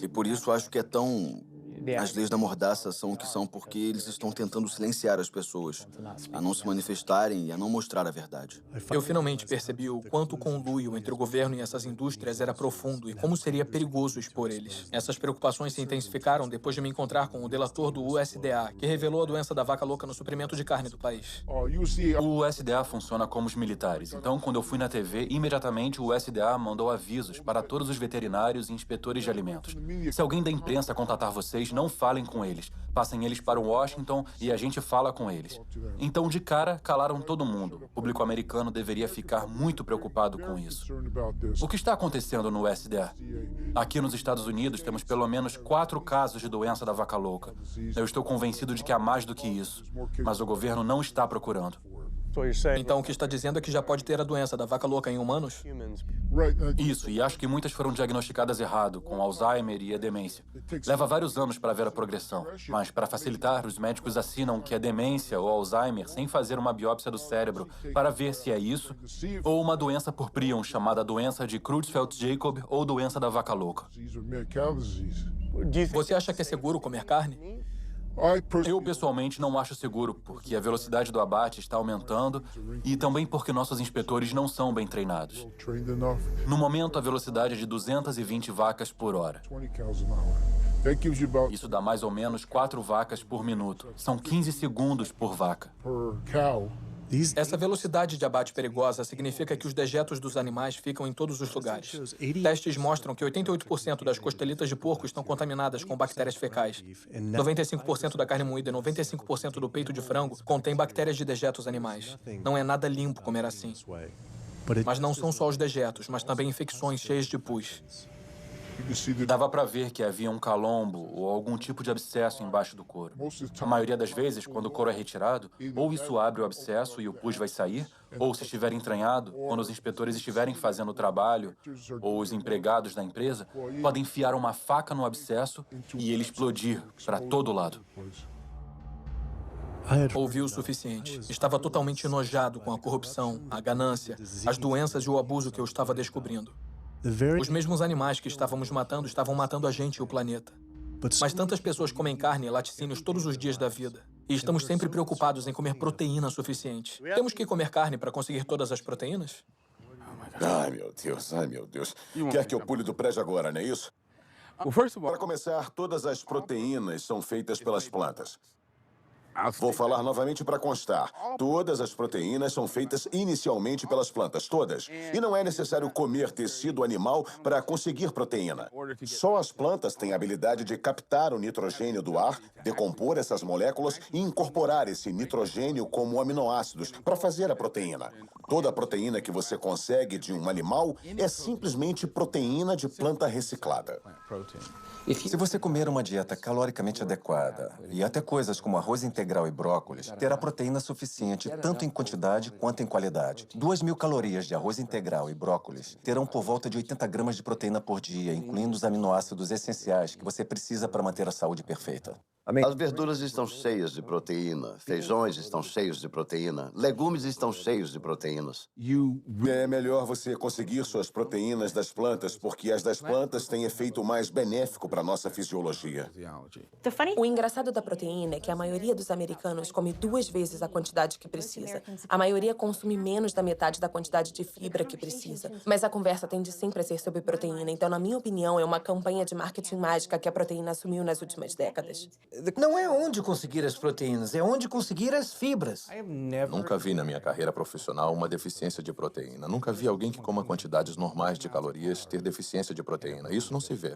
E por isso acho que é tão... As leis da mordaça são o que são porque eles estão tentando silenciar as pessoas, a não se manifestarem e a não mostrar a verdade. Eu finalmente percebi o quanto o conluio entre o governo e essas indústrias era profundo e como seria perigoso expor eles. Essas preocupações se intensificaram depois de me encontrar com o delator do USDA, que revelou a doença da vaca louca no suprimento de carne do país. O USDA funciona como os militares. Então, quando eu fui na TV, imediatamente o USDA mandou avisos para todos os veterinários e inspetores de alimentos. Se alguém da imprensa contatar vocês, não falem com eles. Passem eles para Washington e a gente fala com eles. Então, de cara, calaram todo mundo. O público americano deveria ficar muito preocupado com isso. O que está acontecendo no USDA? Aqui nos Estados Unidos, temos pelo menos 4 casos de doença da vaca louca. Eu estou convencido de que há mais do que isso. Mas o governo não está procurando. Então, o que está dizendo é que já pode ter a doença da vaca louca em humanos? Isso, e acho que muitas foram diagnosticadas errado, com Alzheimer e a demência. Leva vários anos para ver a progressão, mas para facilitar, os médicos assinam que é demência ou Alzheimer sem fazer uma biópsia do cérebro para ver se é isso ou uma doença por prion chamada doença de Creutzfeldt-Jakob ou doença da vaca louca. Você acha que é seguro comer carne? Eu, pessoalmente, não acho seguro, porque a velocidade do abate está aumentando e também porque nossos inspetores não são bem treinados. No momento, a velocidade é de 220 vacas por hora. Isso dá mais ou menos 4 vacas por minuto. São 15 segundos por vaca. Essa velocidade de abate perigosa significa que os dejetos dos animais ficam em todos os lugares. Testes mostram que 88% das costelitas de porco estão contaminadas com bactérias fecais. 95% da carne moída e 95% do peito de frango contém bactérias de dejetos animais. Não é nada limpo comer assim. Mas não são só os dejetos, mas também infecções cheias de pus. Dava para ver que havia um calombo ou algum tipo de abscesso embaixo do couro. A maioria das vezes, quando o couro é retirado, ou isso abre o abscesso e o pus vai sair, ou se estiver entranhado, quando os inspetores estiverem fazendo o trabalho, ou os empregados da empresa, podem enfiar uma faca no abscesso e ele explodir para todo lado. Ouvi o suficiente. Estava totalmente enojado com a corrupção, a ganância, as doenças e o abuso que eu estava descobrindo. Os mesmos animais que estávamos matando estavam matando a gente e o planeta. Mas tantas pessoas comem carne e laticínios todos os dias da vida. E estamos sempre preocupados em comer proteína suficiente. Temos que comer carne para conseguir todas as proteínas? Ai, meu Deus, ai, meu Deus. Quer que eu pule do prédio agora, não é isso? Para começar, todas as proteínas são feitas pelas plantas. Vou falar novamente para constar. Todas as proteínas são feitas inicialmente pelas plantas, todas. E não é necessário comer tecido animal para conseguir proteína. Só as plantas têm a habilidade de captar o nitrogênio do ar, decompor essas moléculas e incorporar esse nitrogênio como aminoácidos para fazer a proteína. Toda a proteína que você consegue de um animal é simplesmente proteína de planta reciclada. Se você comer uma dieta caloricamente adequada e até coisas como arroz integral e brócolis, terá proteína suficiente tanto em quantidade quanto em qualidade. 2.000 calorias de arroz integral e brócolis terão por volta de 80 gramas de proteína por dia, incluindo os aminoácidos essenciais que você precisa para manter a saúde perfeita. As verduras estão cheias de proteína, feijões estão cheios de proteína, legumes estão cheios de proteínas. É melhor você conseguir suas proteínas das plantas, porque as das plantas têm efeito mais benéfico para a nossa fisiologia. O engraçado da proteína é que a maioria dos americanos come 2 vezes a quantidade que precisa. A maioria consome menos da metade da quantidade de fibra que precisa. Mas a conversa tende sempre a ser sobre proteína, então, na minha opinião, é uma campanha de marketing mágica que a proteína assumiu nas últimas décadas. Não é onde conseguir as proteínas, é onde conseguir as fibras. Nunca vi na minha carreira profissional uma deficiência de proteína. Nunca vi alguém que coma quantidades normais de calorias ter deficiência de proteína. Isso não se vê.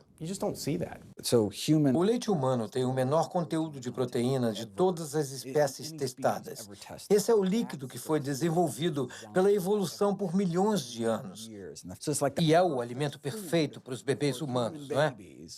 O leite humano tem o menor conteúdo de proteína de todas as espécies testadas. Esse é o líquido que foi desenvolvido pela evolução por milhões de anos. E é o alimento perfeito para os bebês humanos, não é?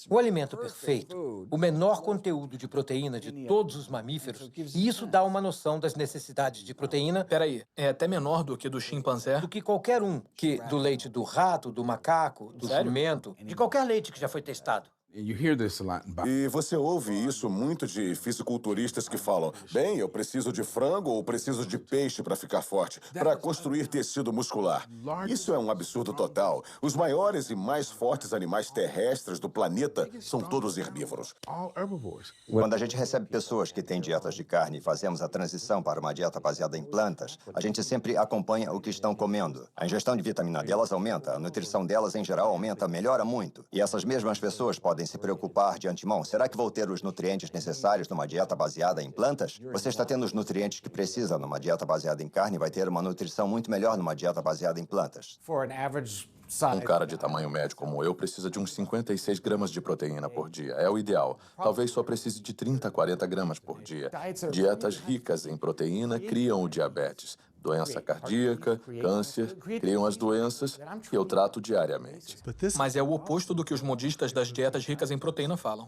O alimento perfeito, o menor conteúdo de proteína de todos os mamíferos, e isso dá uma noção das necessidades de proteína. Peraí, é até menor do que do chimpanzé? Do que qualquer um, do leite do rato, do macaco, do jumento, de qualquer leite que já foi testado. E você ouve isso muito de fisiculturistas que falam: bem, eu preciso de frango ou preciso de peixe para ficar forte, para construir tecido muscular. Isso é um absurdo total. Os maiores e mais fortes animais terrestres do planeta são todos herbívoros. Quando a gente recebe pessoas que têm dietas de carne e fazemos a transição para uma dieta baseada em plantas, a gente sempre acompanha o que estão comendo. A ingestão de vitamina delas aumenta, a nutrição delas em geral aumenta, melhora muito. E essas mesmas pessoas podem se preocupar de antemão. Será que vou ter os nutrientes necessários numa dieta baseada em plantas? Você está tendo os nutrientes que precisa numa dieta baseada em carne e vai ter uma nutrição muito melhor numa dieta baseada em plantas. Um cara de tamanho médio como eu precisa de uns 56 gramas de proteína por dia. É o ideal. Talvez só precise de 30 a 40 gramas por dia. Dietas ricas em proteína criam o diabetes, doença cardíaca, câncer, criam as doenças que eu trato diariamente. Mas é o oposto do que os modistas das dietas ricas em proteína falam.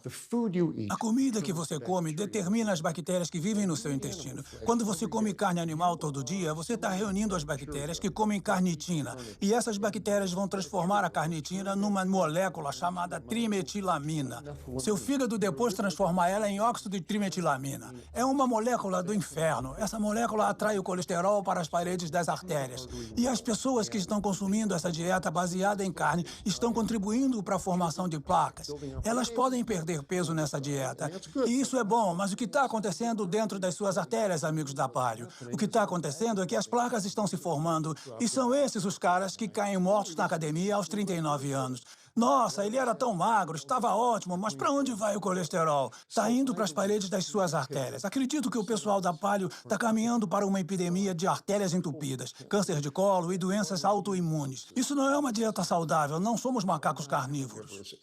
A comida que você come determina as bactérias que vivem no seu intestino. Quando você come carne animal todo dia, você está reunindo as bactérias que comem carnitina. E essas bactérias vão transformar a carnitina numa molécula chamada trimetilamina. Seu fígado depois transforma ela em óxido de trimetilamina. É uma molécula do inferno. Essa molécula atrai o colesterol para as paredes das artérias. E as pessoas que estão consumindo essa dieta baseada em carne estão contribuindo para a formação de placas. Elas podem perder peso nessa dieta. E isso é bom, mas o que está acontecendo dentro das suas artérias, amigos da Palio? O que está acontecendo é que as placas estão se formando e são esses os caras que caem mortos na academia aos 39 anos. Nossa, ele era tão magro, estava ótimo, mas para onde vai o colesterol? Está indo para as paredes das suas artérias. Acredito que o pessoal da Palio está caminhando para uma epidemia de artérias entupidas, câncer de colo e doenças autoimunes. Isso não é uma dieta saudável, não somos macacos carnívoros.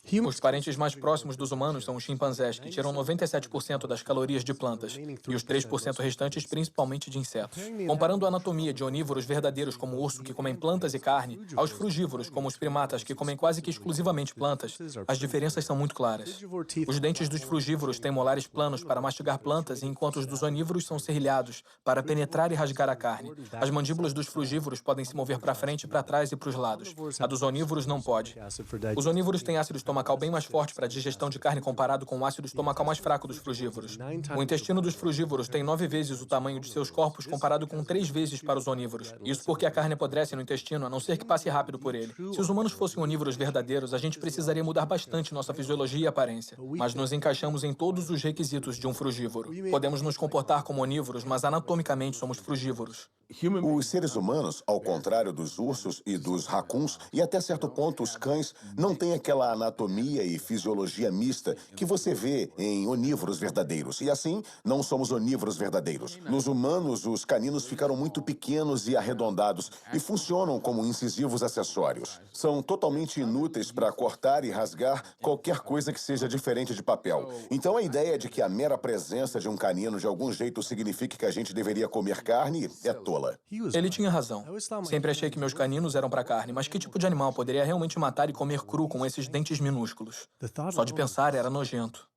Os parentes mais próximos dos humanos são os chimpanzés, que tiram 97% das calorias de plantas, e os 3% restantes principalmente de insetos. Comparando a anatomia de onívoros verdadeiros como o urso, que comem plantas e carne, aos frugívoros, como os primatas, que comem quase que exclusivamente plantas, as diferenças são muito claras. Os dentes dos frugívoros têm molares planos para mastigar plantas, enquanto os dos onívoros são serrilhados para penetrar e rasgar a carne. As mandíbulas dos frugívoros podem se mover para frente, para trás e para os lados. A dos onívoros não pode. Os onívoros têm ácido estomacal bem mais forte para a digestão de carne comparado com o ácido estomacal mais fraco dos frugívoros. O intestino dos frugívoros tem 9 vezes o tamanho de seus corpos comparado com 3 vezes para os onívoros. Isso porque a carne apodrece no intestino, a não ser que passe rápido por ele. Se os humanos fossem onívoros verdadeiros, a gente precisaria mudar bastante nossa fisiologia e aparência. Mas nos encaixamos em todos os requisitos de um frugívoro. Podemos nos comportar como onívoros, mas anatomicamente somos frugívoros. Os seres humanos, ao contrário dos ursos e dos racuns, e até certo ponto os cães, não têm aquela anatomia e fisiologia mista que você vê em onívoros verdadeiros. E assim, não somos onívoros verdadeiros. Nos humanos, os caninos ficaram muito pequenos e arredondados e funcionam como incisivos acessórios. São totalmente inúteis para cortar e rasgar qualquer coisa que seja diferente de papel. Então a ideia de que a mera presença de um canino de algum jeito signifique que a gente deveria comer carne é tola. Ele tinha razão. Sempre achei que meus caninos eram para carne, mas que tipo de animal poderia realmente matar e comer cru com esses dentes minúsculos? Só de pensar era nojento.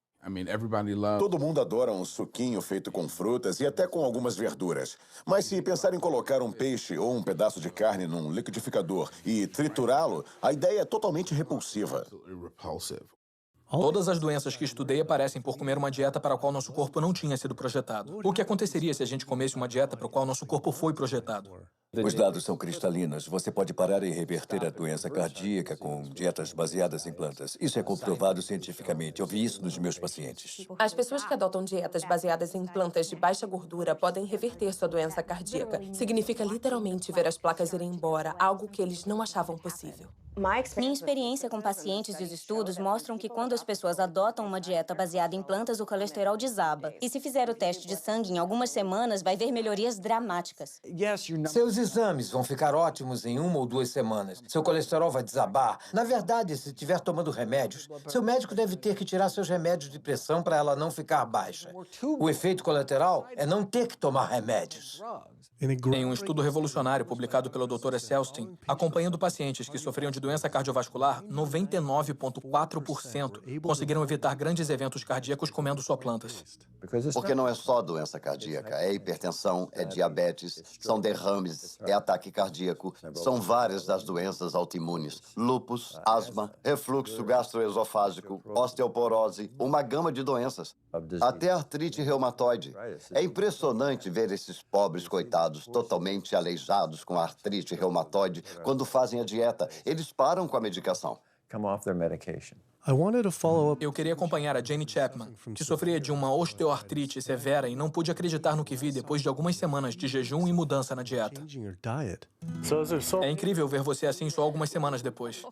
Todo mundo adora um suquinho feito com frutas e até com algumas verduras. Mas se pensar em colocar um peixe ou um pedaço de carne num liquidificador e triturá-lo, a ideia é totalmente repulsiva. Todas as doenças que estudei aparecem por comer uma dieta para a qual nosso corpo não tinha sido projetado. O que aconteceria se a gente comesse uma dieta para a qual nosso corpo foi projetado? Os dados são cristalinos. Você pode parar e reverter a doença cardíaca com dietas baseadas em plantas. Isso é comprovado cientificamente. Eu vi isso nos meus pacientes. As pessoas que adotam dietas baseadas em plantas de baixa gordura podem reverter sua doença cardíaca. Significa literalmente ver as placas irem embora, algo que eles não achavam possível. Minha experiência com pacientes e os estudos mostram que quando as pessoas adotam uma dieta baseada em plantas, o colesterol desaba. E se fizer o teste de sangue em algumas semanas, vai ver melhorias dramáticas. Seus exames vão ficar ótimos em 1 ou 2 semanas. Seu colesterol vai desabar. Na verdade, se estiver tomando remédios, seu médico deve ter que tirar seus remédios de pressão para ela não ficar baixa. O efeito colateral é não ter que tomar remédios. Em um estudo revolucionário publicado pelo Dr. Esselstyn, acompanhando pacientes que sofriam de doença cardiovascular, 99,4% conseguiram evitar grandes eventos cardíacos comendo só plantas. Porque não é só doença cardíaca, é hipertensão, é diabetes, são derrames, é ataque cardíaco, são várias das doenças autoimunes, lúpus, asma, refluxo gastroesofágico, osteoporose, uma gama de doenças, até artrite reumatoide. É impressionante ver esses pobres coitados totalmente aleijados com artrite reumatoide quando fazem a dieta. Eles param com a medicação. Eu queria acompanhar a Jane Chapman, que sofria de uma osteoartrite severa e não pude acreditar no que vi depois de algumas semanas de jejum e mudança na dieta. É incrível ver você assim só algumas semanas depois.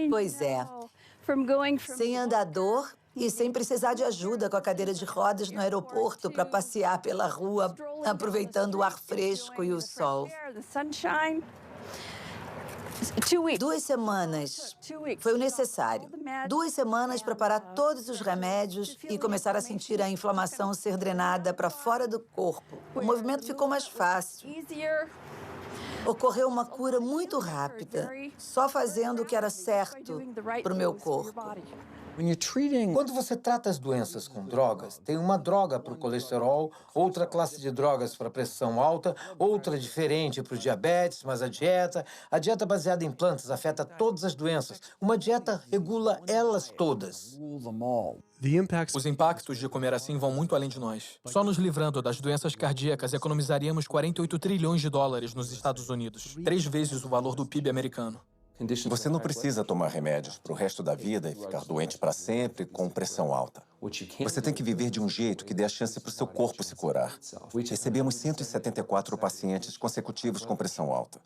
Pois é. Sem andador e sem precisar de ajuda com a cadeira de rodas no aeroporto para passear pela rua, aproveitando o ar fresco e o sol. 2 semanas foi o necessário. 2 semanas para parar todos os remédios e começar a sentir a inflamação ser drenada para fora do corpo. O movimento ficou mais fácil. Ocorreu uma cura muito rápida, só fazendo o que era certo para o meu corpo. Quando você trata as doenças com drogas, tem uma droga para o colesterol, outra classe de drogas para a pressão alta, outra diferente para o diabetes, mas a dieta baseada em plantas afeta todas as doenças. Uma dieta regula elas todas. Os impactos de comer assim vão muito além de nós. Só nos livrando das doenças cardíacas, economizaríamos 48 trilhões de dólares nos Estados Unidos, 3 vezes o valor do PIB americano. Você não precisa tomar remédios para o resto da vida e ficar doente para sempre com pressão alta. Você tem que viver de um jeito que dê a chance para o seu corpo se curar. Recebemos 174 pacientes consecutivos com pressão alta.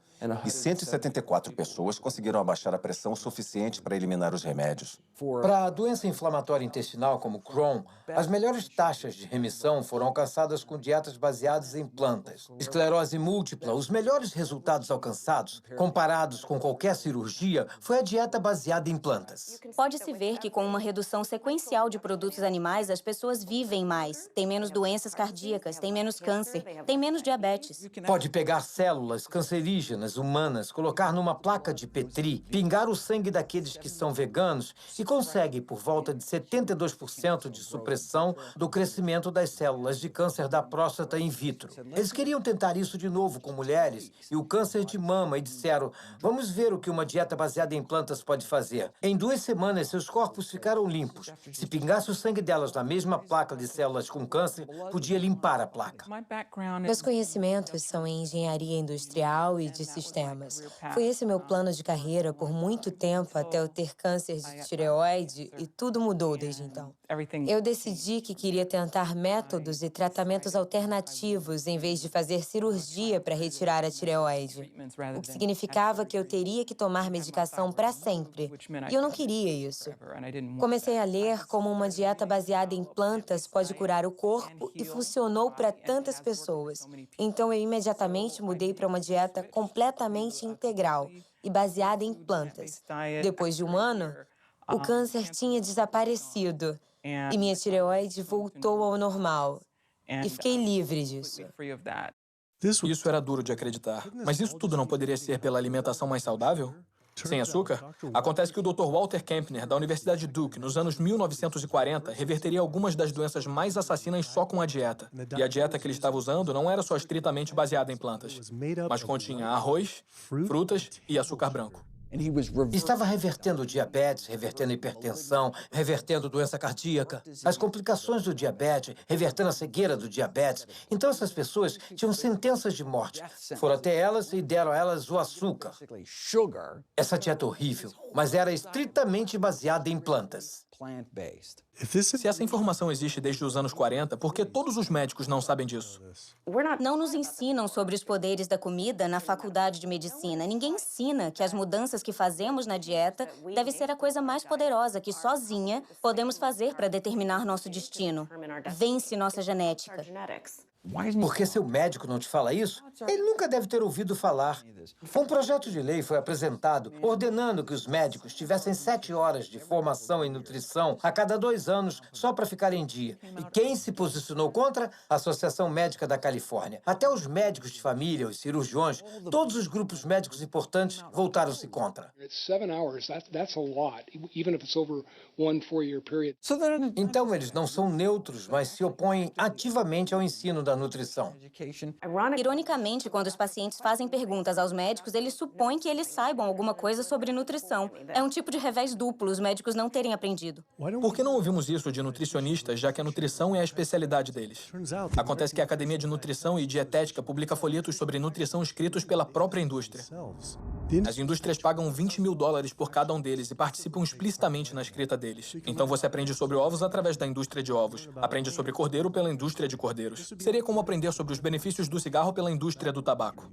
E 174 pessoas conseguiram abaixar a pressão o suficiente para eliminar os remédios. Para a doença inflamatória intestinal como Crohn, as melhores taxas de remissão foram alcançadas com dietas baseadas em plantas. Esclerose múltipla, os melhores resultados alcançados, comparados com qualquer cirurgia, foi a dieta baseada em plantas. Pode-se ver que com uma redução sequencial de produtos animais, as pessoas vivem mais, têm menos doenças cardíacas, têm menos câncer, têm menos diabetes. Pode pegar células cancerígenas humanas, colocar numa placa de Petri, pingar o sangue daqueles que são veganos e consegue por volta de 72% de supressão do crescimento das células de câncer da próstata in vitro. Eles queriam tentar isso de novo com mulheres e o câncer de mama e disseram, vamos ver o que uma dieta baseada em plantas pode fazer. Em 2 semanas, seus corpos ficaram limpos. Se pingasse o sangue delas na mesma placa de células com câncer, podia limpar a placa. Meus conhecimentos são em engenharia industrial e de sistemas. Foi esse meu plano de carreira por muito tempo até eu ter câncer de tireoide e tudo mudou desde então. Eu decidi que queria tentar métodos e tratamentos alternativos em vez de fazer cirurgia para retirar a tireoide, o que significava que eu teria que tomar medicação para sempre. E eu não queria isso. Comecei a ler como uma dieta baseada em plantas pode curar o corpo e funcionou para tantas pessoas. Então eu imediatamente mudei para uma dieta completamente integral e baseada em plantas. Depois de 1 ano, o câncer tinha desaparecido e minha tireoide voltou ao normal. E fiquei livre disso. Isso era duro de acreditar. Mas isso tudo não poderia ser pela alimentação mais saudável? Sem açúcar? Acontece que o Dr. Walter Kempner, da Universidade Duke, nos anos 1940, reverteria algumas das doenças mais assassinas só com a dieta. E a dieta que ele estava usando não era só estritamente baseada em plantas, mas continha arroz, frutas e açúcar branco. Estava revertendo diabetes, revertendo hipertensão, revertendo doença cardíaca, as complicações do diabetes, revertendo a cegueira do diabetes. Então essas pessoas tinham sentenças de morte. Foram até elas e deram a elas o açúcar. Essa dieta horrível, mas era estritamente baseada em plantas. Se essa informação existe desde os anos 40, por que todos os médicos não sabem disso? Não nos ensinam sobre os poderes da comida na faculdade de medicina. Ninguém ensina que as mudanças que fazemos na dieta deve ser a coisa mais poderosa que sozinha podemos fazer para determinar nosso destino. Vence nossa genética. Porque seu médico não te fala isso? Ele nunca deve ter ouvido falar. Um projeto de lei foi apresentado ordenando que os médicos tivessem 7 horas de formação em nutrição a cada 2 anos só para ficar em dia. E quem se posicionou contra? A Associação Médica da Califórnia. Até os médicos de família, os cirurgiões, todos os grupos médicos importantes voltaram-se contra. Então eles não são neutros, mas se opõem ativamente ao ensino da nutrição. Ironicamente, quando os pacientes fazem perguntas aos médicos, eles supõem que eles saibam alguma coisa sobre nutrição. É um tipo de revés duplo, os médicos não terem aprendido. Por que não ouvimos isso de nutricionistas, já que a nutrição é a especialidade deles? Acontece que a Academia de Nutrição e Dietética publica folhetos sobre nutrição escritos pela própria indústria. As indústrias pagam $20 mil por cada um deles e participam explicitamente na escrita deles. Então você aprende sobre ovos através da indústria de ovos, aprende sobre cordeiro pela indústria de cordeiros. Seria como aprender sobre os benefícios do cigarro pela indústria do tabaco.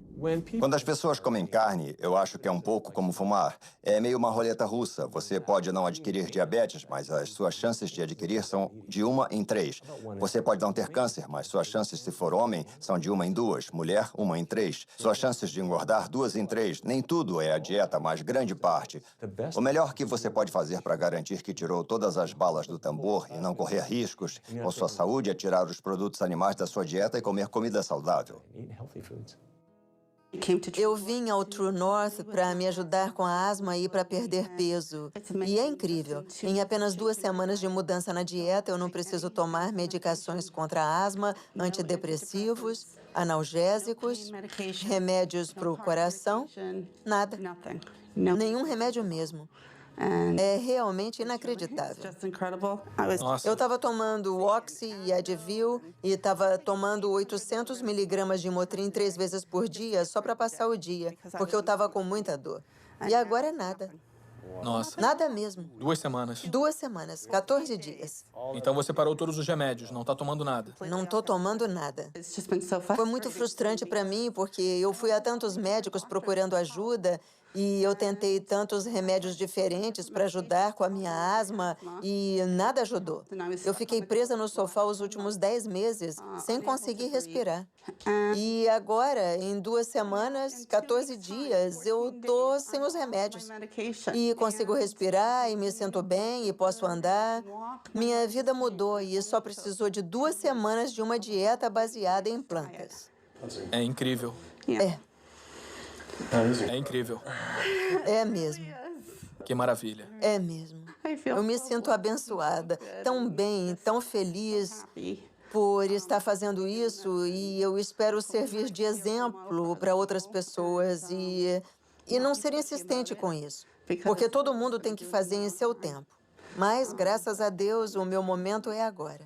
Quando as pessoas comem carne, eu acho que é um pouco como fumar. É meio uma roleta russa. Você pode não adquirir diabetes, mas as suas chances de adquirir são de 1 em 3. Você pode não ter câncer, mas suas chances, se for homem, são de 1 em 2. Mulher, 1 em 3. Suas chances de engordar, 2 em 3. Nem tudo é a dieta, mas grande parte. O melhor que você pode fazer para garantir que tirou todas as balas do tambor e não correr riscos com sua saúde é tirar os produtos animais da sua dieta e comer comida saudável. Eu vim ao True North para me ajudar com a asma e para perder peso. E é incrível. Em apenas 2 semanas de mudança na dieta, eu não preciso tomar medicações contra a asma, antidepressivos, analgésicos, remédios para o coração, nada. Nenhum remédio mesmo. É realmente inacreditável. Eu estava tomando Oxy e Advil e estava tomando 800 miligramas de Motrin 3 vezes por dia só para passar o dia, porque eu estava com muita dor. E agora é nada. Nossa. Nada mesmo. 2 semanas. 2 semanas, 14 dias. Então você parou todos os remédios, não tá tomando nada. Não tô tomando nada. Foi muito frustrante para mim, porque eu fui a tantos médicos procurando ajuda e eu tentei tantos remédios diferentes para ajudar com a minha asma e nada ajudou. Eu fiquei presa no sofá os últimos 10 meses, sem conseguir respirar. E agora, em 2 semanas, 14 dias, eu tô sem os remédios. E consigo respirar, e me sinto bem, e posso andar. Minha vida mudou e só precisou de 2 semanas de uma dieta baseada em plantas. É incrível. É. É incrível. É mesmo. Que maravilha. É mesmo. Eu me sinto abençoada, tão bem, tão feliz por estar fazendo isso e eu espero servir de exemplo para outras pessoas e não ser insistente com isso, porque todo mundo tem que fazer em seu tempo. Mas, graças a Deus, o meu momento é agora.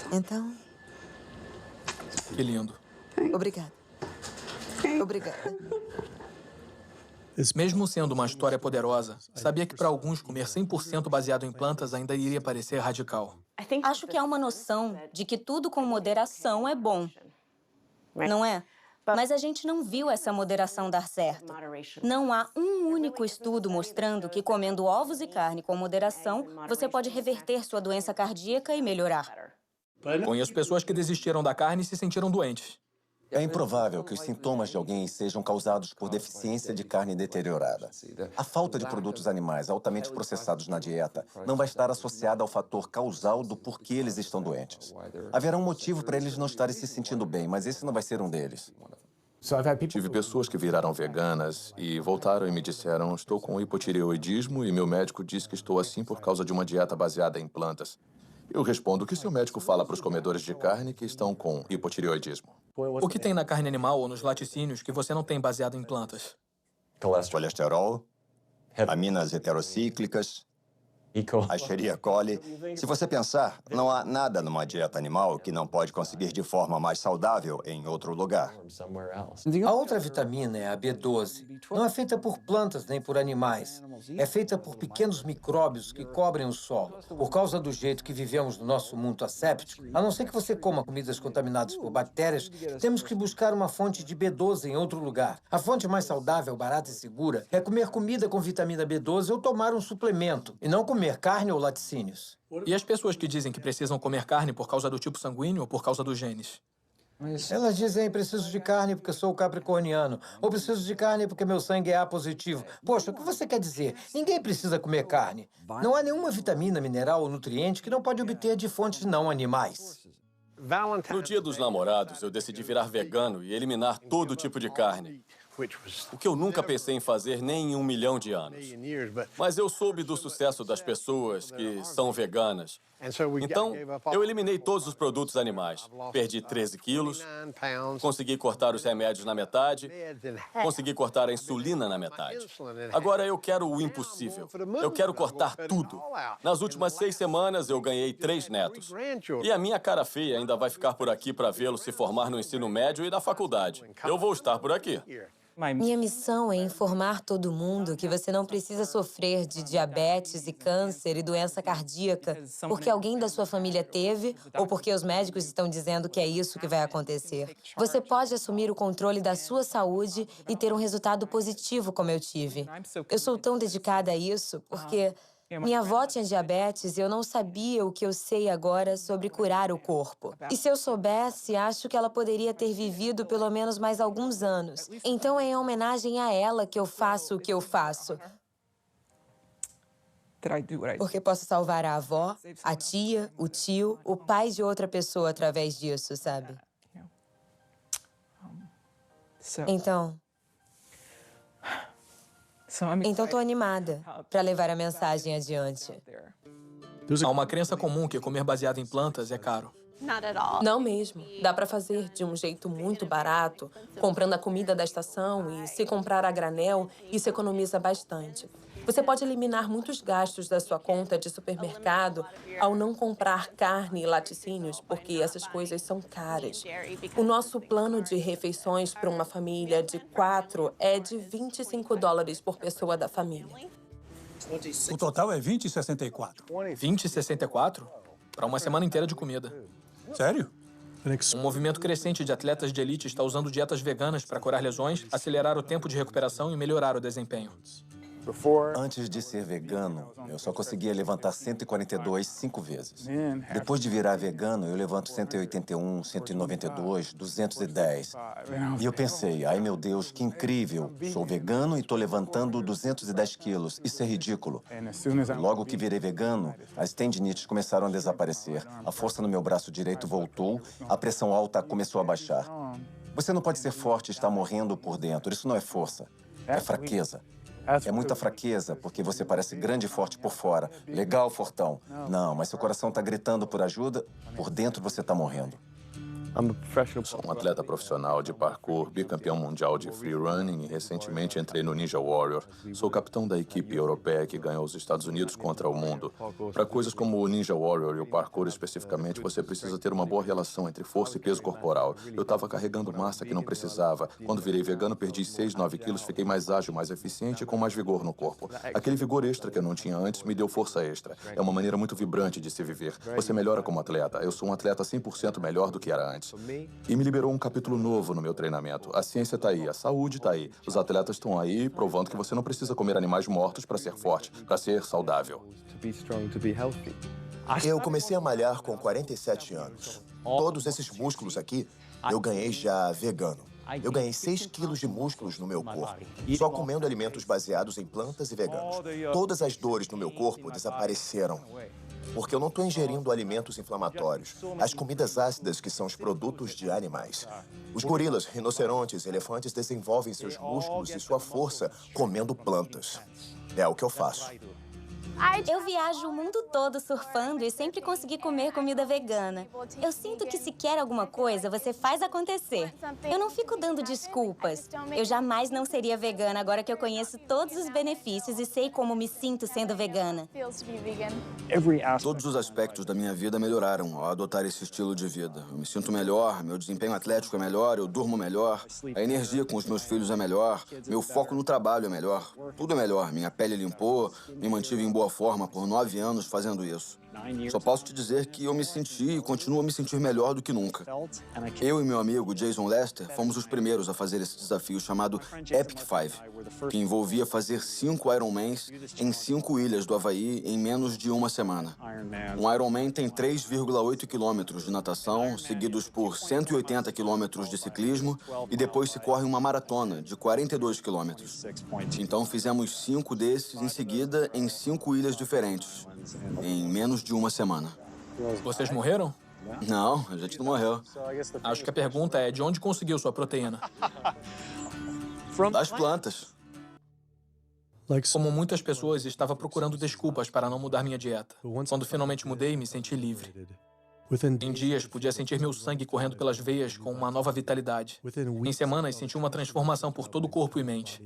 Então... Que lindo. Obrigada. Obrigada. Mesmo sendo uma história poderosa, sabia que para alguns comer 100% baseado em plantas ainda iria parecer radical. Acho que há uma noção de que tudo com moderação é bom, não é? Mas a gente não viu essa moderação dar certo. Não há um único estudo mostrando que comendo ovos e carne com moderação, você pode reverter sua doença cardíaca e melhorar. Conheço pessoas que desistiram da carne e se sentiram doentes. É improvável que os sintomas de alguém sejam causados por deficiência de carne deteriorada. A falta de produtos animais altamente processados na dieta não vai estar associada ao fator causal do porquê eles estão doentes. Haverá um motivo para eles não estarem se sentindo bem, mas esse não vai ser um deles. Tive pessoas que viraram veganas e voltaram e me disseram: estou com hipotireoidismo e meu médico diz que estou assim por causa de uma dieta baseada em plantas. Eu respondo que seu médico fala para os comedores de carne que estão com hipotireoidismo. O que tem na carne animal ou nos laticínios que você não tem baseado em plantas? Colesterol, aminas heterocíclicas, a Escherichia coli. Se você pensar, não há nada numa dieta animal que não pode conseguir de forma mais saudável em outro lugar. A outra vitamina é a B12. Não é feita por plantas nem por animais. É feita por pequenos micróbios que cobrem o solo. Por causa do jeito que vivemos no nosso mundo asséptico, a não ser que você coma comidas contaminadas por bactérias, temos que buscar uma fonte de B12 em outro lugar. A fonte mais saudável, barata e segura é comer comida com vitamina B12 ou tomar um suplemento, e não comer carne ou laticínios. E as pessoas que dizem que precisam comer carne por causa do tipo sanguíneo ou por causa dos genes? Elas dizem, preciso de carne porque sou capricorniano, ou preciso de carne porque meu sangue é A positivo. Poxa, o que você quer dizer? Ninguém precisa comer carne. Não há nenhuma vitamina, mineral ou nutriente que não pode obter de fontes não animais. No Dia dos Namorados, eu decidi virar vegano e eliminar todo tipo de carne. O que eu nunca pensei em fazer nem em 1 milhão de anos. Mas eu soube do sucesso das pessoas que são veganas. Então, eu eliminei todos os produtos animais. Perdi 13 quilos, consegui cortar os remédios na metade, consegui cortar a insulina na metade. Agora eu quero o impossível. Eu quero cortar tudo. Nas últimas 6 semanas, eu ganhei 3 netos. E a minha cara feia ainda vai ficar por aqui para vê-lo se formar no ensino médio e na faculdade. Eu vou estar por aqui. Minha missão é informar todo mundo que você não precisa sofrer de diabetes e câncer e doença cardíaca porque alguém da sua família teve ou porque os médicos estão dizendo que é isso que vai acontecer. Você pode assumir o controle da sua saúde e ter um resultado positivo como eu tive. Eu sou tão dedicada a isso porque minha avó tinha diabetes e eu não sabia o que eu sei agora sobre curar o corpo. E se eu soubesse, acho que ela poderia ter vivido pelo menos mais alguns anos. Então é em homenagem a ela que eu faço o que eu faço. Porque posso salvar a avó, a tia, o tio, o pai de outra pessoa através disso, sabe? Então estou animada para levar a mensagem adiante. Há uma crença comum que comer baseado em plantas é caro. Não mesmo. Dá para fazer de um jeito muito barato, comprando a comida da estação e se comprar a granel, isso economiza bastante. Você pode eliminar muitos gastos da sua conta de supermercado ao não comprar carne e laticínios, porque essas coisas são caras. O nosso plano de refeições para uma família de 4 é de $25 por pessoa da família. O total é 20,64. 20,64? Para uma semana inteira de comida. Sério? Um movimento crescente de atletas de elite está usando dietas veganas para curar lesões, acelerar o tempo de recuperação e melhorar o desempenho. Antes de ser vegano, eu só conseguia levantar 142 5 vezes. Depois de virar vegano, eu levanto 181, 192, 210. E eu pensei, ai meu Deus, que incrível. Sou vegano e tô levantando 210 quilos. Isso é ridículo. Logo que virei vegano, as tendinites começaram a desaparecer. A força no meu braço direito voltou, a pressão alta começou a baixar. Você não pode ser forte e estar morrendo por dentro. Isso não é força, é fraqueza. É muita fraqueza, porque você parece grande e forte por fora. Legal, fortão. Não, mas seu coração tá gritando por ajuda, por dentro você tá morrendo. Sou um atleta profissional de parkour, bicampeão mundial de free running e recentemente entrei no Ninja Warrior. Sou capitão da equipe europeia que ganhou os Estados Unidos contra o mundo. Para coisas como o Ninja Warrior e o parkour especificamente, você precisa ter uma boa relação entre força e peso corporal. Eu estava carregando massa que não precisava. Quando virei vegano, perdi 6, 9 quilos, fiquei mais ágil, mais eficiente e com mais vigor no corpo. Aquele vigor extra que eu não tinha antes me deu força extra. É uma maneira muito vibrante de se viver. Você melhora como atleta. Eu sou um atleta 100% melhor do que era antes. E me liberou um capítulo novo no meu treinamento. A ciência está aí, a saúde está aí. Os atletas estão aí provando que você não precisa comer animais mortos para ser forte, para ser saudável. Eu comecei a malhar com 47 anos. Todos esses músculos aqui, eu ganhei já vegano. Eu ganhei 6 quilos de músculos no meu corpo, só comendo alimentos baseados em plantas e veganos. Todas as dores no meu corpo desapareceram. Porque eu não estou ingerindo alimentos inflamatórios. As comidas ácidas, que são os produtos de animais. Os gorilas, rinocerontes, elefantes desenvolvem seus músculos e sua força comendo plantas. É o que eu faço. Eu viajo o mundo todo surfando e sempre consegui comer comida vegana. Eu sinto que se quer alguma coisa, você faz acontecer. Eu não fico dando desculpas. Eu jamais não seria vegana agora que eu conheço todos os benefícios e sei como me sinto sendo vegana. Todos os aspectos da minha vida melhoraram ao adotar esse estilo de vida. Eu me sinto melhor, meu desempenho atlético é melhor, eu durmo melhor, a energia com os meus filhos é melhor, meu foco no trabalho é melhor. Tudo é melhor. Minha pele limpou, me mantive em boa forma por 9 anos fazendo isso. Só posso te dizer que eu me senti e continuo a me sentir melhor do que nunca. Eu e meu amigo Jason Lester fomos os primeiros a fazer esse desafio chamado Epic 5, que envolvia fazer 5 Ironmans em 5 ilhas do Havaí em menos de uma semana. Um Ironman tem 3,8 quilômetros de natação, seguidos por 180 quilômetros de ciclismo, e depois se corre uma maratona de 42 quilômetros. Então fizemos 5 desses em seguida em 5 ilhas diferentes, em menos de uma semana. Vocês morreram? Não, a gente não morreu. Acho que a pergunta é de onde conseguiu sua proteína? Das plantas. Como muitas pessoas, estava procurando desculpas para não mudar minha dieta. Quando finalmente mudei, me senti livre. Em dias, podia sentir meu sangue correndo pelas veias com uma nova vitalidade. Em semanas, senti uma transformação por todo o corpo e mente.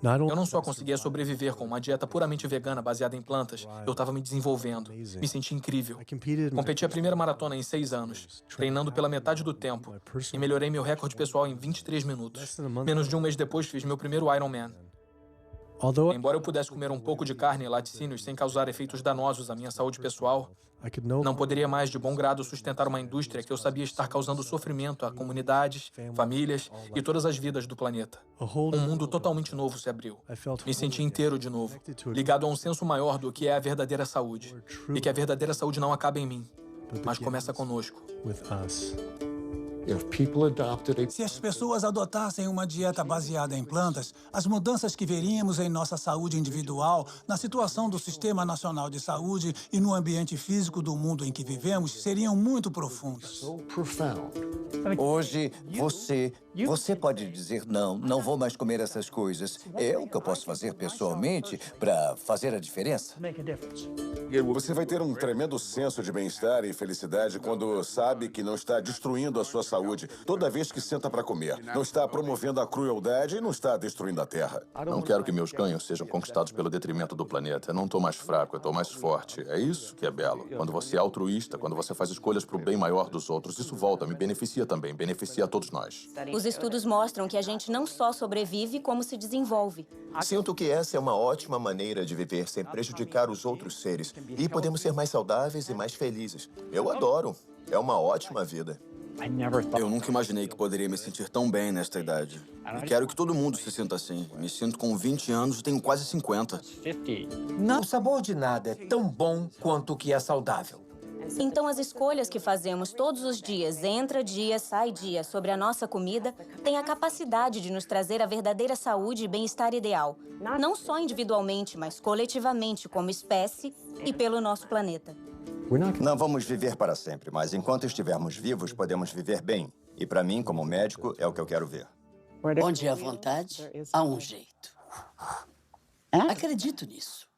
Eu não só conseguia sobreviver com uma dieta puramente vegana baseada em plantas, eu estava me desenvolvendo. Me senti incrível. Competi a primeira maratona em 6 anos, treinando pela metade do tempo, e melhorei meu recorde pessoal em 23 minutos. Menos de um mês depois, fiz meu primeiro Ironman. Embora eu pudesse comer um pouco de carne e laticínios sem causar efeitos danosos à minha saúde pessoal, não poderia mais de bom grado sustentar uma indústria que eu sabia estar causando sofrimento a comunidades, famílias e todas as vidas do planeta. Um mundo totalmente novo se abriu. Me senti inteiro de novo, ligado a um senso maior do que é a verdadeira saúde. E que a verdadeira saúde não acaba em mim, mas começa conosco. Se as pessoas adotassem uma dieta baseada em plantas, as mudanças que veríamos em nossa saúde individual, na situação do Sistema Nacional de Saúde e no ambiente físico do mundo em que vivemos seriam muito profundas. Hoje, você pode dizer, não vou mais comer essas coisas. É o que eu posso fazer pessoalmente para fazer a diferença. Você vai ter um tremendo senso de bem-estar e felicidade quando sabe que não está destruindo a sua saúde saúde toda vez que senta para comer. Não está promovendo a crueldade e não está destruindo a terra. Não quero que meus ganhos sejam conquistados pelo detrimento do planeta. Eu não estou mais fraco, eu estou mais forte. É isso que é belo. Quando você é altruísta, quando você faz escolhas para o bem maior dos outros, isso volta, me beneficia também, beneficia a todos nós. Os estudos mostram que a gente não só sobrevive, como se desenvolve. Sinto que essa é uma ótima maneira de viver sem prejudicar os outros seres. E podemos ser mais saudáveis e mais felizes. Eu adoro. É uma ótima vida. Eu nunca imaginei que poderia me sentir tão bem nesta idade. E quero que todo mundo se sinta assim. Me sinto com 20 anos e tenho quase 50. O sabor de nada é tão bom quanto o que é saudável. Então, as escolhas que fazemos todos os dias, entra dia, sai dia, sobre a nossa comida, têm a capacidade de nos trazer a verdadeira saúde e bem-estar ideal. Não só individualmente, mas coletivamente, como espécie e pelo nosso planeta. Não vamos viver para sempre, mas enquanto estivermos vivos, podemos viver bem. E para mim, como médico, é o que eu quero ver. Onde há vontade, há um jeito. Acredito nisso.